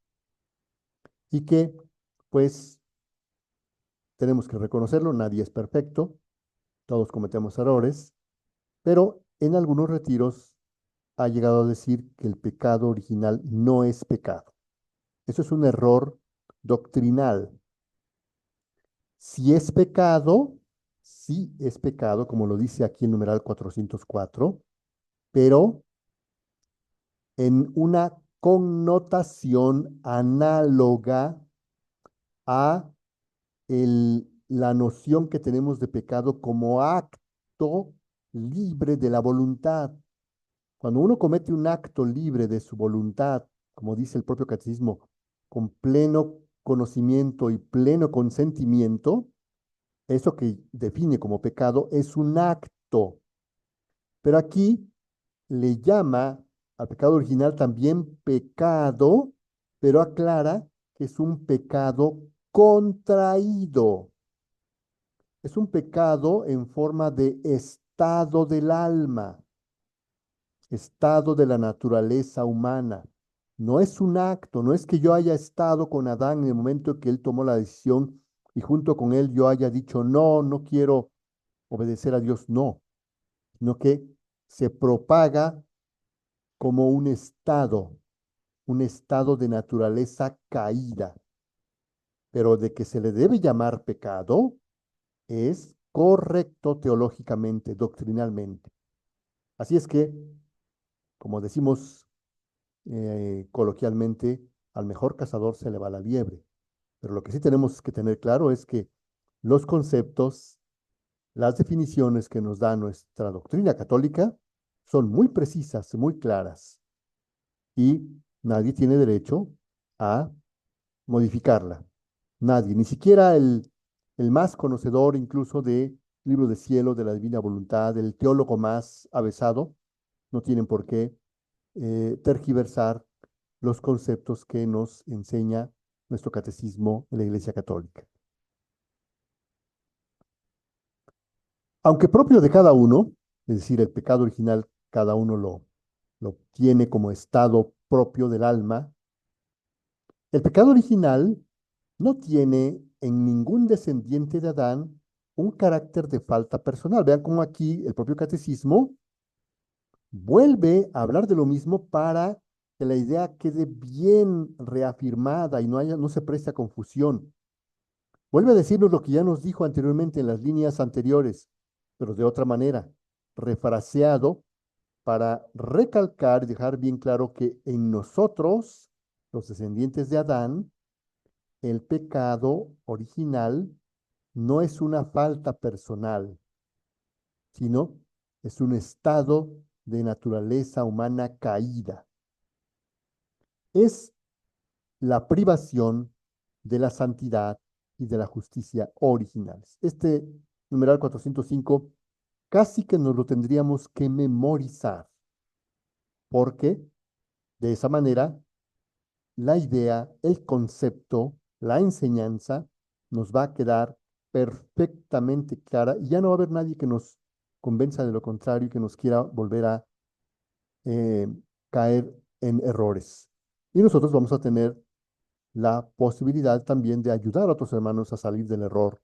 y que pues tenemos que reconocerlo, nadie es perfecto, todos cometemos errores, pero en algunos retiros ha llegado a decir que el pecado original no es pecado. Eso es un error doctrinal. Si es pecado, sí es pecado, como lo dice aquí el numeral 404, pero en una connotación análoga a la noción que tenemos de pecado como acto libre de la voluntad. Cuando uno comete un acto libre de su voluntad, como dice el propio catecismo, con pleno conocimiento y pleno consentimiento, eso que define como pecado es un acto. Pero aquí le llama al pecado original también pecado, pero aclara que es un pecado contraído. Es un pecado en forma de estado del alma, estado de la naturaleza humana. No es un acto, no es que yo haya estado con Adán en el momento que él tomó la decisión y junto con él yo haya dicho, no, no quiero obedecer a Dios, no, sino que se propaga como un estado de naturaleza caída, pero de que se le debe llamar pecado es correcto teológicamente, doctrinalmente. Así es que, como decimos coloquialmente, al mejor cazador se le va la liebre. Pero lo que sí tenemos que tener claro es que los conceptos, las definiciones que nos da nuestra doctrina católica son muy precisas, muy claras, y nadie tiene derecho a modificarla. Nadie, ni siquiera el más conocedor incluso de libro de cielo, de la divina voluntad, el teólogo más avesado, no tienen por qué tergiversar los conceptos que nos enseña nuestro catecismo de la Iglesia Católica. Aunque propio de cada uno, es decir, el pecado original, cada uno lo tiene como estado propio del alma, el pecado original no tiene en ningún descendiente de Adán un carácter de falta personal. Vean cómo aquí el propio catecismo vuelve a hablar de lo mismo para que la idea quede bien reafirmada y no se preste a confusión. Vuelve a decirnos lo que ya nos dijo anteriormente en las líneas anteriores, pero de otra manera, refraseado para recalcar y dejar bien claro que en nosotros, los descendientes de Adán, el pecado original no es una falta personal, sino es un estado de naturaleza humana caída. Es la privación de la santidad y de la justicia originales. Este numeral 405 casi que nos lo tendríamos que memorizar, porque de esa manera la idea, el concepto, la enseñanza nos va a quedar perfectamente clara y ya no va a haber nadie que nos convenza de lo contrario y que nos quiera volver a eh, caer en errores. Y nosotros vamos a tener la posibilidad también de ayudar a otros hermanos a salir del error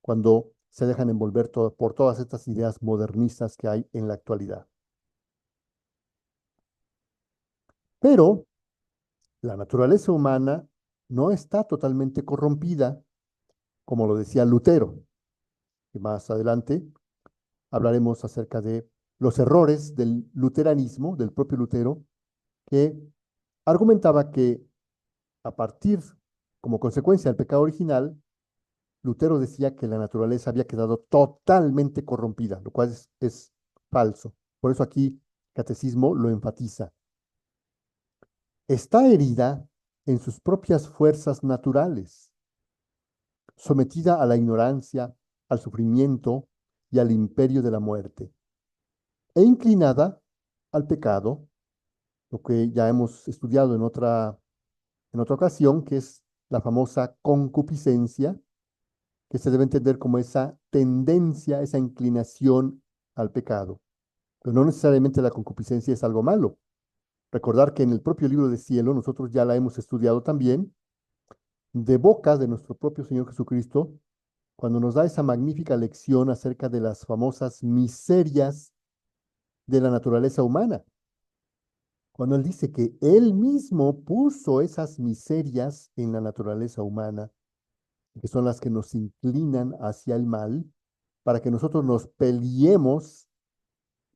cuando se dejan envolver por todas estas ideas modernistas que hay en la actualidad. Pero la naturaleza humana no está totalmente corrompida, como lo decía Lutero, y más adelante hablaremos acerca de los errores del luteranismo, del propio Lutero, que argumentaba que a partir, como consecuencia del pecado original, Lutero decía que la naturaleza había quedado totalmente corrompida, lo cual es falso. Por eso aquí el Catecismo lo enfatiza. Está herida en sus propias fuerzas naturales, sometida a la ignorancia, al sufrimiento y al imperio de la muerte, e inclinada al pecado, lo que ya hemos estudiado en otra ocasión, que es la famosa concupiscencia, que se debe entender como esa tendencia, esa inclinación al pecado. Pero no necesariamente la concupiscencia es algo malo. Recordar que en el propio libro de cielo, nosotros ya la hemos estudiado también, de boca de nuestro propio Señor Jesucristo, cuando nos da esa magnífica lección acerca de las famosas miserias de la naturaleza humana. Cuando él dice que él mismo puso esas miserias en la naturaleza humana, que son las que nos inclinan hacia el mal, para que nosotros nos peleemos,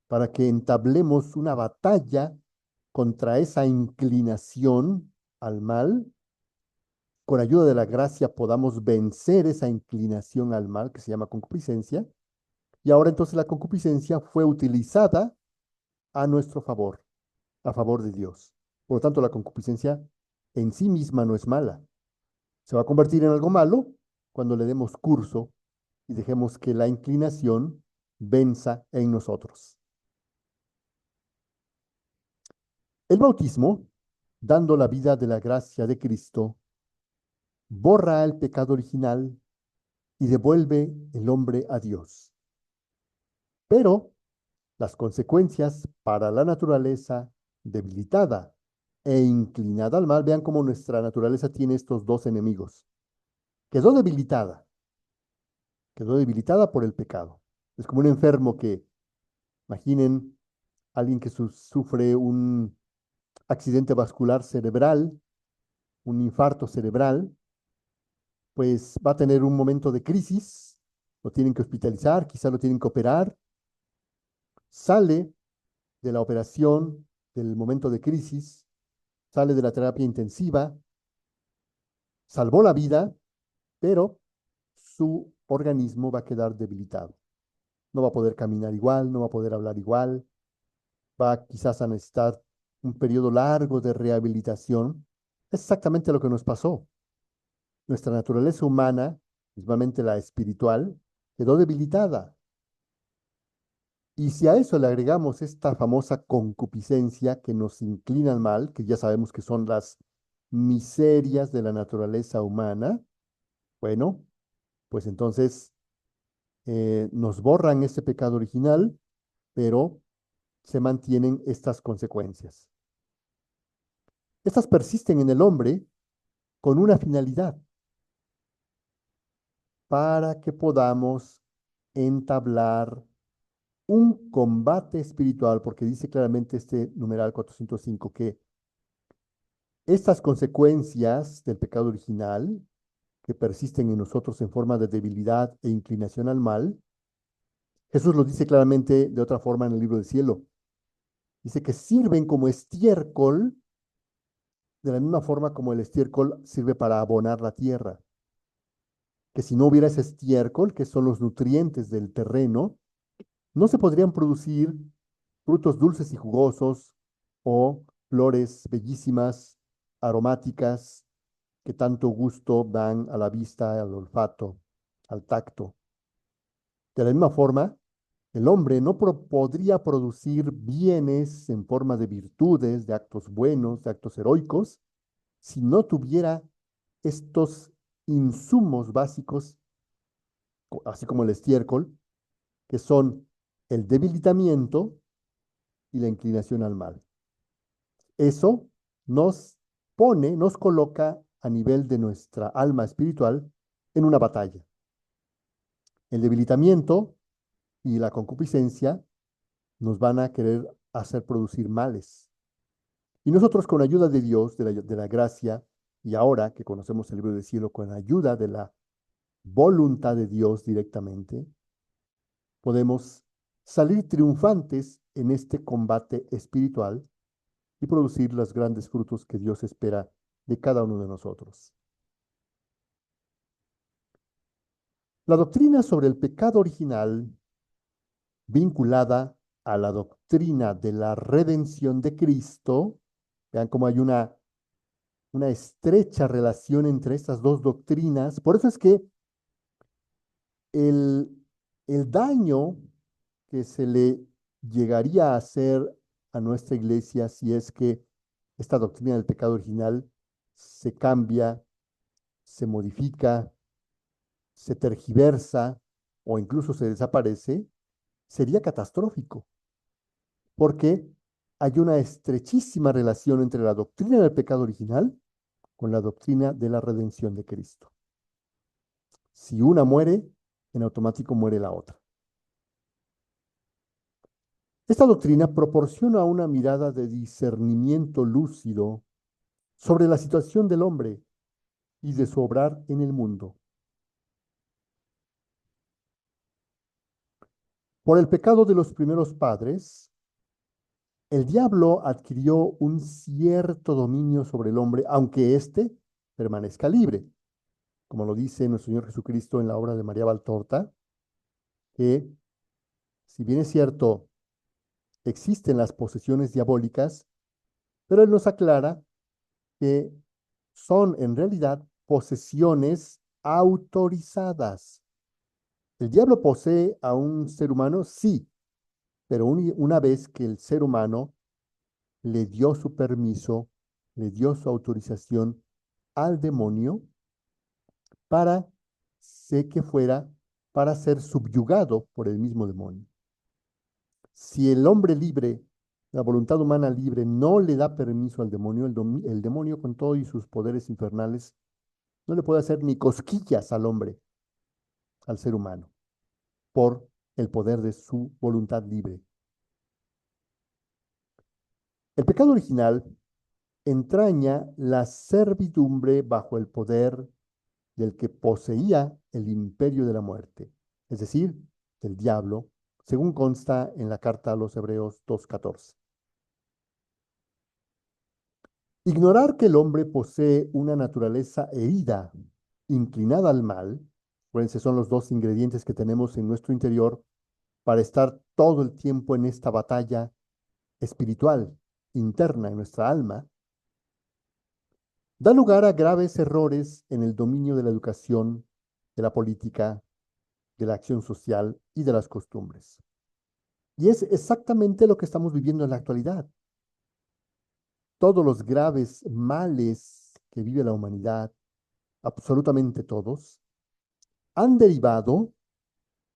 para que entablemos una batalla contra esa inclinación al mal, con ayuda de la gracia podamos vencer esa inclinación al mal que se llama concupiscencia, y ahora entonces la concupiscencia fue utilizada a nuestro favor, a favor de Dios. Por lo tanto, la concupiscencia en sí misma no es mala. Se va a convertir en algo malo cuando le demos curso y dejemos que la inclinación venza en nosotros. El bautismo, dando la vida de la gracia de Cristo, borra el pecado original y devuelve el hombre a Dios. Pero las consecuencias para la naturaleza debilitada e inclinada al mal, vean cómo nuestra naturaleza tiene estos dos enemigos. Quedó debilitada, quedó debilitada por el pecado. Es como un enfermo que, imaginen, alguien que sufre un accidente vascular cerebral, un infarto cerebral, pues va a tener un momento de crisis, lo tienen que hospitalizar, quizá lo tienen que operar, sale de la operación, del momento de crisis, sale de la terapia intensiva, salvó la vida, pero su organismo va a quedar debilitado. No va a poder caminar igual, no va a poder hablar igual, va quizás a necesitar un periodo largo de rehabilitación. Es exactamente lo que nos pasó. Nuestra naturaleza humana, mismamente la espiritual, quedó debilitada. Y si a eso le agregamos esta famosa concupiscencia que nos inclina al mal, que ya sabemos que son las miserias de la naturaleza humana, bueno, pues entonces nos borran ese pecado original, pero se mantienen estas consecuencias. Estas persisten en el hombre con una finalidad, para que podamos entablar un combate espiritual, porque dice claramente este numeral 405 que estas consecuencias del pecado original, que persisten en nosotros en forma de debilidad e inclinación al mal, Jesús lo dice claramente de otra forma en el libro del cielo. Dice que sirven como estiércol, de la misma forma como el estiércol sirve para abonar la tierra. Que si no hubiera ese estiércol, que son los nutrientes del terreno, no se podrían producir frutos dulces y jugosos o flores bellísimas, aromáticas, que tanto gusto dan a la vista, al olfato, al tacto. De la misma forma, el hombre no podría producir bienes en forma de virtudes, de actos buenos, de actos heroicos, si no tuviera estos insumos básicos, así como el estiércol, que son el debilitamiento y la inclinación al mal. Eso nos pone, nos coloca a nivel de nuestra alma espiritual en una batalla. El debilitamiento y la concupiscencia nos van a querer hacer producir males. Y nosotros con ayuda de Dios, de la gracia, y ahora que conocemos el libro del cielo, con ayuda de la voluntad de Dios directamente, podemos salir triunfantes en este combate espiritual y producir los grandes frutos que Dios espera de cada uno de nosotros. La doctrina sobre el pecado original, vinculada a la doctrina de la redención de Cristo, vean cómo hay una estrecha relación entre estas dos doctrinas. Por eso es que el, el daño que se le llegaría a hacer a nuestra iglesia si es que esta doctrina del pecado original se cambia, se modifica, se tergiversa o incluso se desaparece, sería catastrófico, porque hay una estrechísima relación entre la doctrina del pecado original con la doctrina de la redención de Cristo. Si una muere, en automático muere la otra. Esta doctrina proporciona una mirada de discernimiento lúcido sobre la situación del hombre y de su obrar en el mundo. Por el pecado de los primeros padres, el diablo adquirió un cierto dominio sobre el hombre, aunque éste permanezca libre, como lo dice nuestro Señor Jesucristo en la obra de María Valtorta, que si bien es cierto, existen las posesiones diabólicas, pero Él nos aclara que son en realidad posesiones autorizadas. ¿El diablo posee a un ser humano? Sí, pero una vez que el ser humano le dio su permiso, le dio su autorización al demonio para que fuera para ser subyugado por el mismo demonio. Si el hombre libre, la voluntad humana libre, no le da permiso al demonio, el demonio con todos y sus poderes infernales no le puede hacer ni cosquillas al hombre, al ser humano, por el poder de su voluntad libre. El pecado original entraña la servidumbre bajo el poder del que poseía el imperio de la muerte, es decir, del diablo, según consta en la carta a los Hebreos 2:14. Ignorar que el hombre posee una naturaleza herida, inclinada al mal, acuérdense, son los dos ingredientes que tenemos en nuestro interior para estar todo el tiempo en esta batalla espiritual interna en nuestra alma, da lugar a graves errores en el dominio de la educación, de la política, de la acción social y de las costumbres. Y es exactamente lo que estamos viviendo en la actualidad. Todos los graves males que vive la humanidad, absolutamente todos, han derivado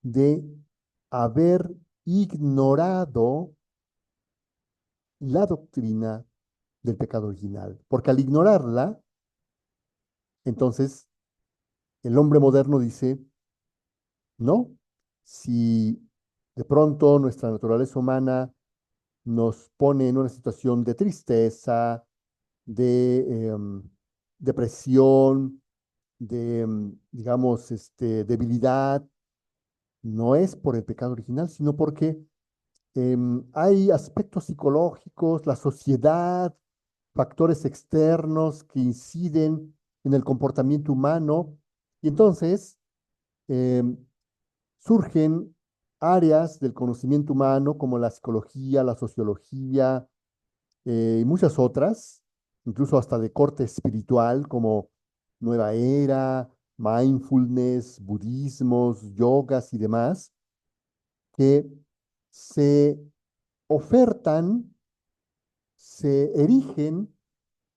de haber ignorado la doctrina del pecado original. Porque al ignorarla, entonces el hombre moderno dice, no, si de pronto nuestra naturaleza humana nos pone en una situación de tristeza, de depresión, de, digamos, debilidad, no es por el pecado original, sino porque hay aspectos psicológicos, la sociedad, factores externos que inciden en el comportamiento humano, y entonces em, surgen áreas del conocimiento humano como la psicología, la sociología y muchas otras, incluso hasta de corte espiritual como Nueva Era, mindfulness, budismos, yogas y demás, que se ofertan, se erigen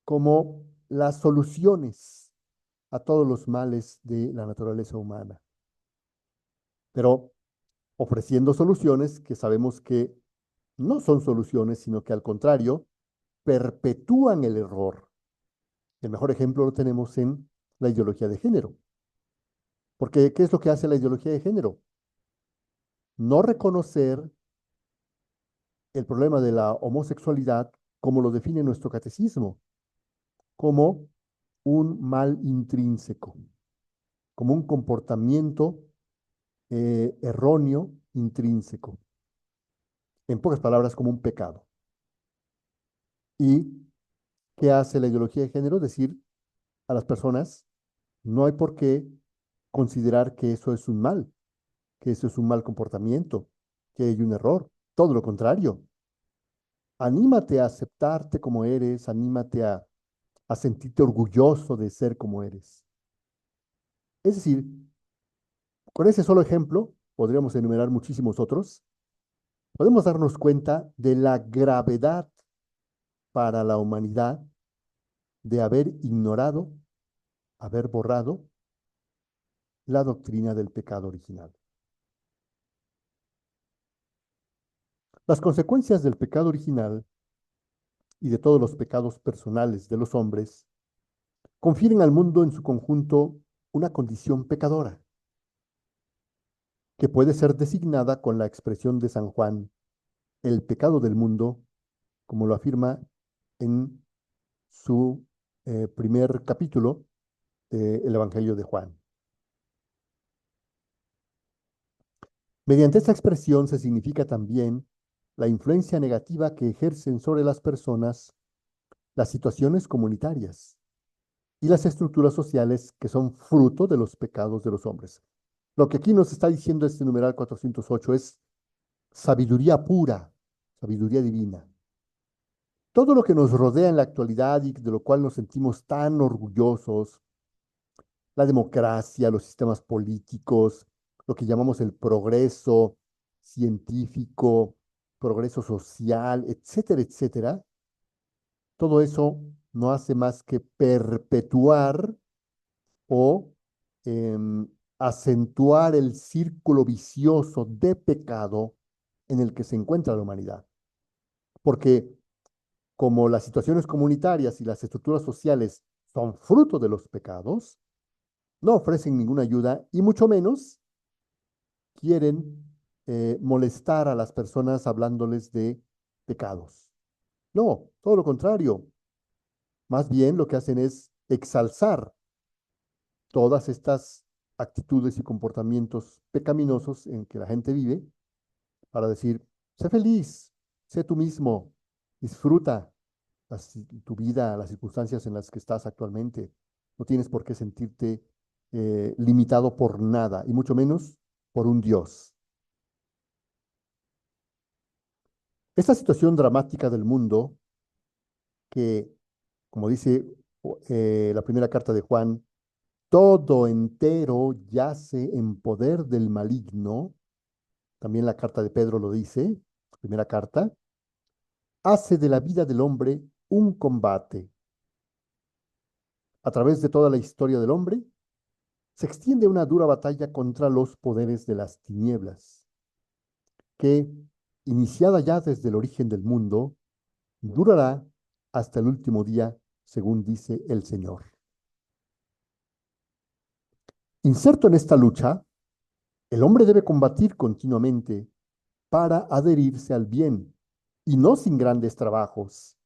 como las soluciones a todos los males de la naturaleza humana, pero ofreciendo soluciones que sabemos que no son soluciones, sino que al contrario, perpetúan el error. El mejor ejemplo lo tenemos en la ideología de género. Porque, ¿qué es lo que hace la ideología de género? No reconocer el problema de la homosexualidad como lo define nuestro catecismo, como un mal intrínseco, como un comportamiento erróneo intrínseco. En pocas palabras, como un pecado. ¿Y qué hace la ideología de género? Decir a las personas, no hay por qué considerar que eso es un mal, que eso es un mal comportamiento, que hay un error. Todo lo contrario. Anímate a aceptarte como eres, anímate a sentirte orgulloso de ser como eres. Es decir, con ese solo ejemplo, podríamos enumerar muchísimos otros, podemos darnos cuenta de la gravedad para la humanidad de haber ignorado, haber borrado la doctrina del pecado original. Las consecuencias del pecado original y de todos los pecados personales de los hombres confieren al mundo en su conjunto una condición pecadora. que puede ser designada con la expresión de San Juan, el pecado del mundo, como lo afirma en su primer capítulo del Evangelio de Juan. Mediante esta expresión se significa también la influencia negativa que ejercen sobre las personas las situaciones comunitarias y las estructuras sociales que son fruto de los pecados de los hombres. Lo que aquí nos está diciendo este numeral 408 es sabiduría pura, sabiduría divina. Todo lo que nos rodea en la actualidad y de lo cual nos sentimos tan orgullosos, la democracia, los sistemas políticos, lo que llamamos el progreso científico, progreso social, etcétera, etcétera, todo eso no hace más que perpetuar o em, acentuar el círculo vicioso de pecado en el que se encuentra la humanidad. Porque como las situaciones comunitarias y las estructuras sociales son fruto de los pecados, no ofrecen ninguna ayuda y mucho menos quieren molestar a las personas hablándoles de pecados. No, todo lo contrario. Más bien lo que hacen es exalzar todas estas actitudes y comportamientos pecaminosos en que la gente vive para decir, sé feliz, sé tú mismo, disfruta tu vida, las circunstancias en las que estás actualmente. No tienes por qué sentirte limitado por nada, y mucho menos por un Dios. Esta situación dramática del mundo, que, como dice la primera carta de Juan, todo entero yace en poder del maligno, también la carta de Pedro lo dice, primera carta, hace de la vida del hombre un combate. A través de toda la historia del hombre, se extiende una dura batalla contra los poderes de las tinieblas, que, iniciada ya desde el origen del mundo, durará hasta el último día, según dice el Señor. Inserto en esta lucha, el hombre debe combatir continuamente para adherirse al bien, y no sin grandes trabajos.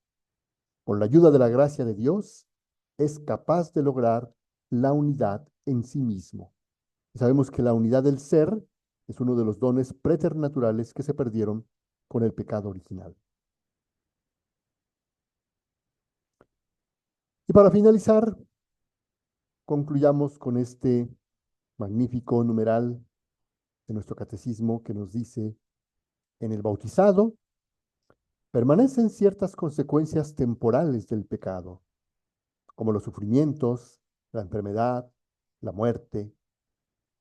Con la ayuda de la gracia de Dios, es capaz de lograr la unidad en sí mismo. Y sabemos que la unidad del ser es uno de los dones preternaturales que se perdieron con el pecado original. Y para finalizar, concluyamos con este magnífico numeral de nuestro catecismo que nos dice, en el bautizado permanecen ciertas consecuencias temporales del pecado, como los sufrimientos, la enfermedad, la muerte,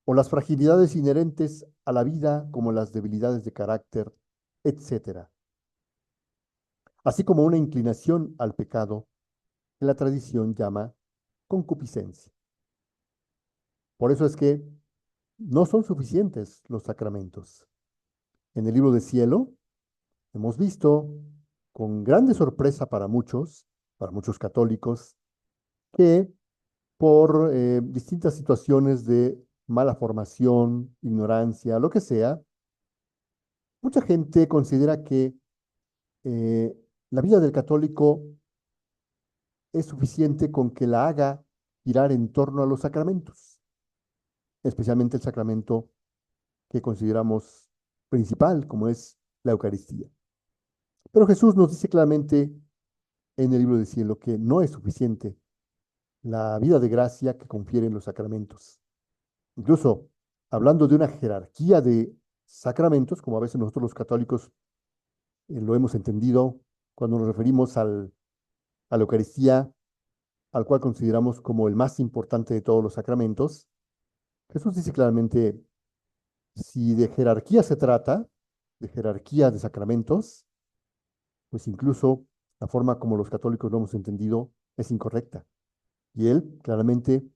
o las fragilidades inherentes a la vida, como las debilidades de carácter, etcétera, así como una inclinación al pecado que la tradición llama concupiscencia. Por eso es que no son suficientes los sacramentos. En el libro de cielo hemos visto, con grande sorpresa para muchos católicos, que por distintas situaciones de mala formación, ignorancia, lo que sea, mucha gente considera que eh, la vida del católico es suficiente con que la haga girar en torno a los sacramentos, especialmente el sacramento que consideramos principal, como es la Eucaristía. Pero Jesús nos dice claramente en el libro del cielo que no es suficiente la vida de gracia que confieren los sacramentos. Incluso hablando de una jerarquía de sacramentos, como a veces nosotros los católicos lo hemos entendido cuando nos referimos a la Eucaristía, al cual consideramos como el más importante de todos los sacramentos, Jesús dice claramente, si de jerarquía se trata, de jerarquía de sacramentos, pues incluso la forma como los católicos lo hemos entendido es incorrecta. Y él claramente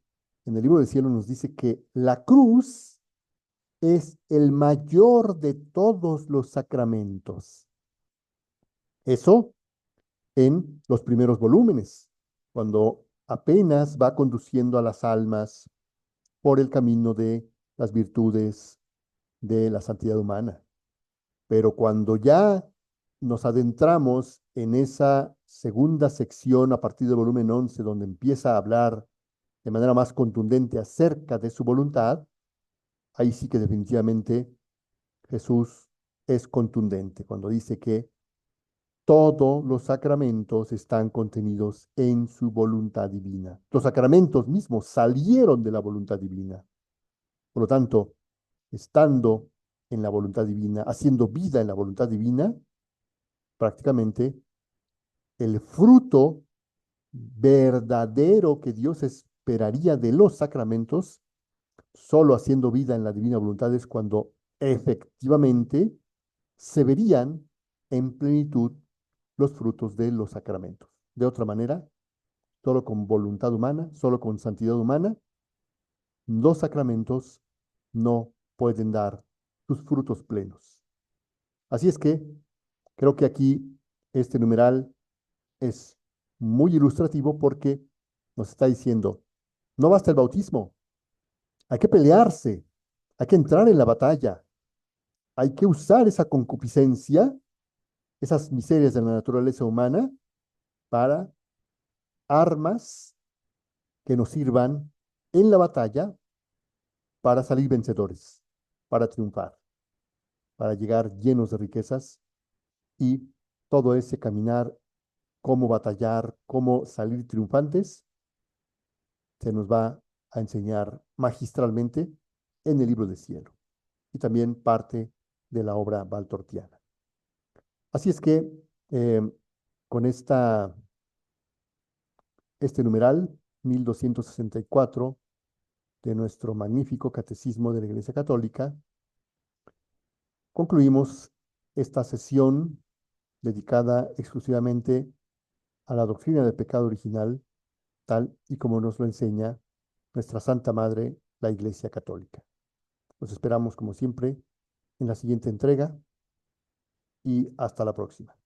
en el libro del cielo nos dice que la cruz es el mayor de todos los sacramentos. Eso en los primeros volúmenes, cuando apenas va conduciendo a las almas por el camino de las virtudes, de la santidad humana. Pero cuando ya nos adentramos en esa segunda sección a partir del volumen 11, donde empieza a hablar de manera más contundente acerca de su voluntad, ahí sí que definitivamente Jesús es contundente cuando dice que todos los sacramentos están contenidos en su voluntad divina. Los sacramentos mismos salieron de la voluntad divina. Por lo tanto, estando en la voluntad divina, haciendo vida en la voluntad divina, prácticamente el fruto verdadero que Dios esperaría de los sacramentos, solo haciendo vida en la divina voluntad es cuando efectivamente se verían en plenitud los frutos de los sacramentos. De otra manera, solo con voluntad humana, solo con santidad humana, los sacramentos no pueden dar sus frutos plenos. Así es que creo que aquí este numeral es muy ilustrativo porque nos está diciendo, no basta el bautismo, hay que pelearse, hay que entrar en la batalla, hay que usar esa concupiscencia, esas miserias de la naturaleza humana para armas que nos sirvan en la batalla para salir vencedores, para triunfar, para llegar llenos de riquezas y todo ese caminar, cómo batallar, cómo salir triunfantes, se nos va a enseñar magistralmente en el libro del cielo y también parte de la obra valtortiana. Así es que eh, con este numeral 1264 de nuestro magnífico Catecismo de la Iglesia Católica, concluimos esta sesión dedicada exclusivamente a la doctrina del pecado original, tal y como nos lo enseña nuestra Santa Madre, la Iglesia Católica. Los esperamos, como siempre, en la siguiente entrega y hasta la próxima.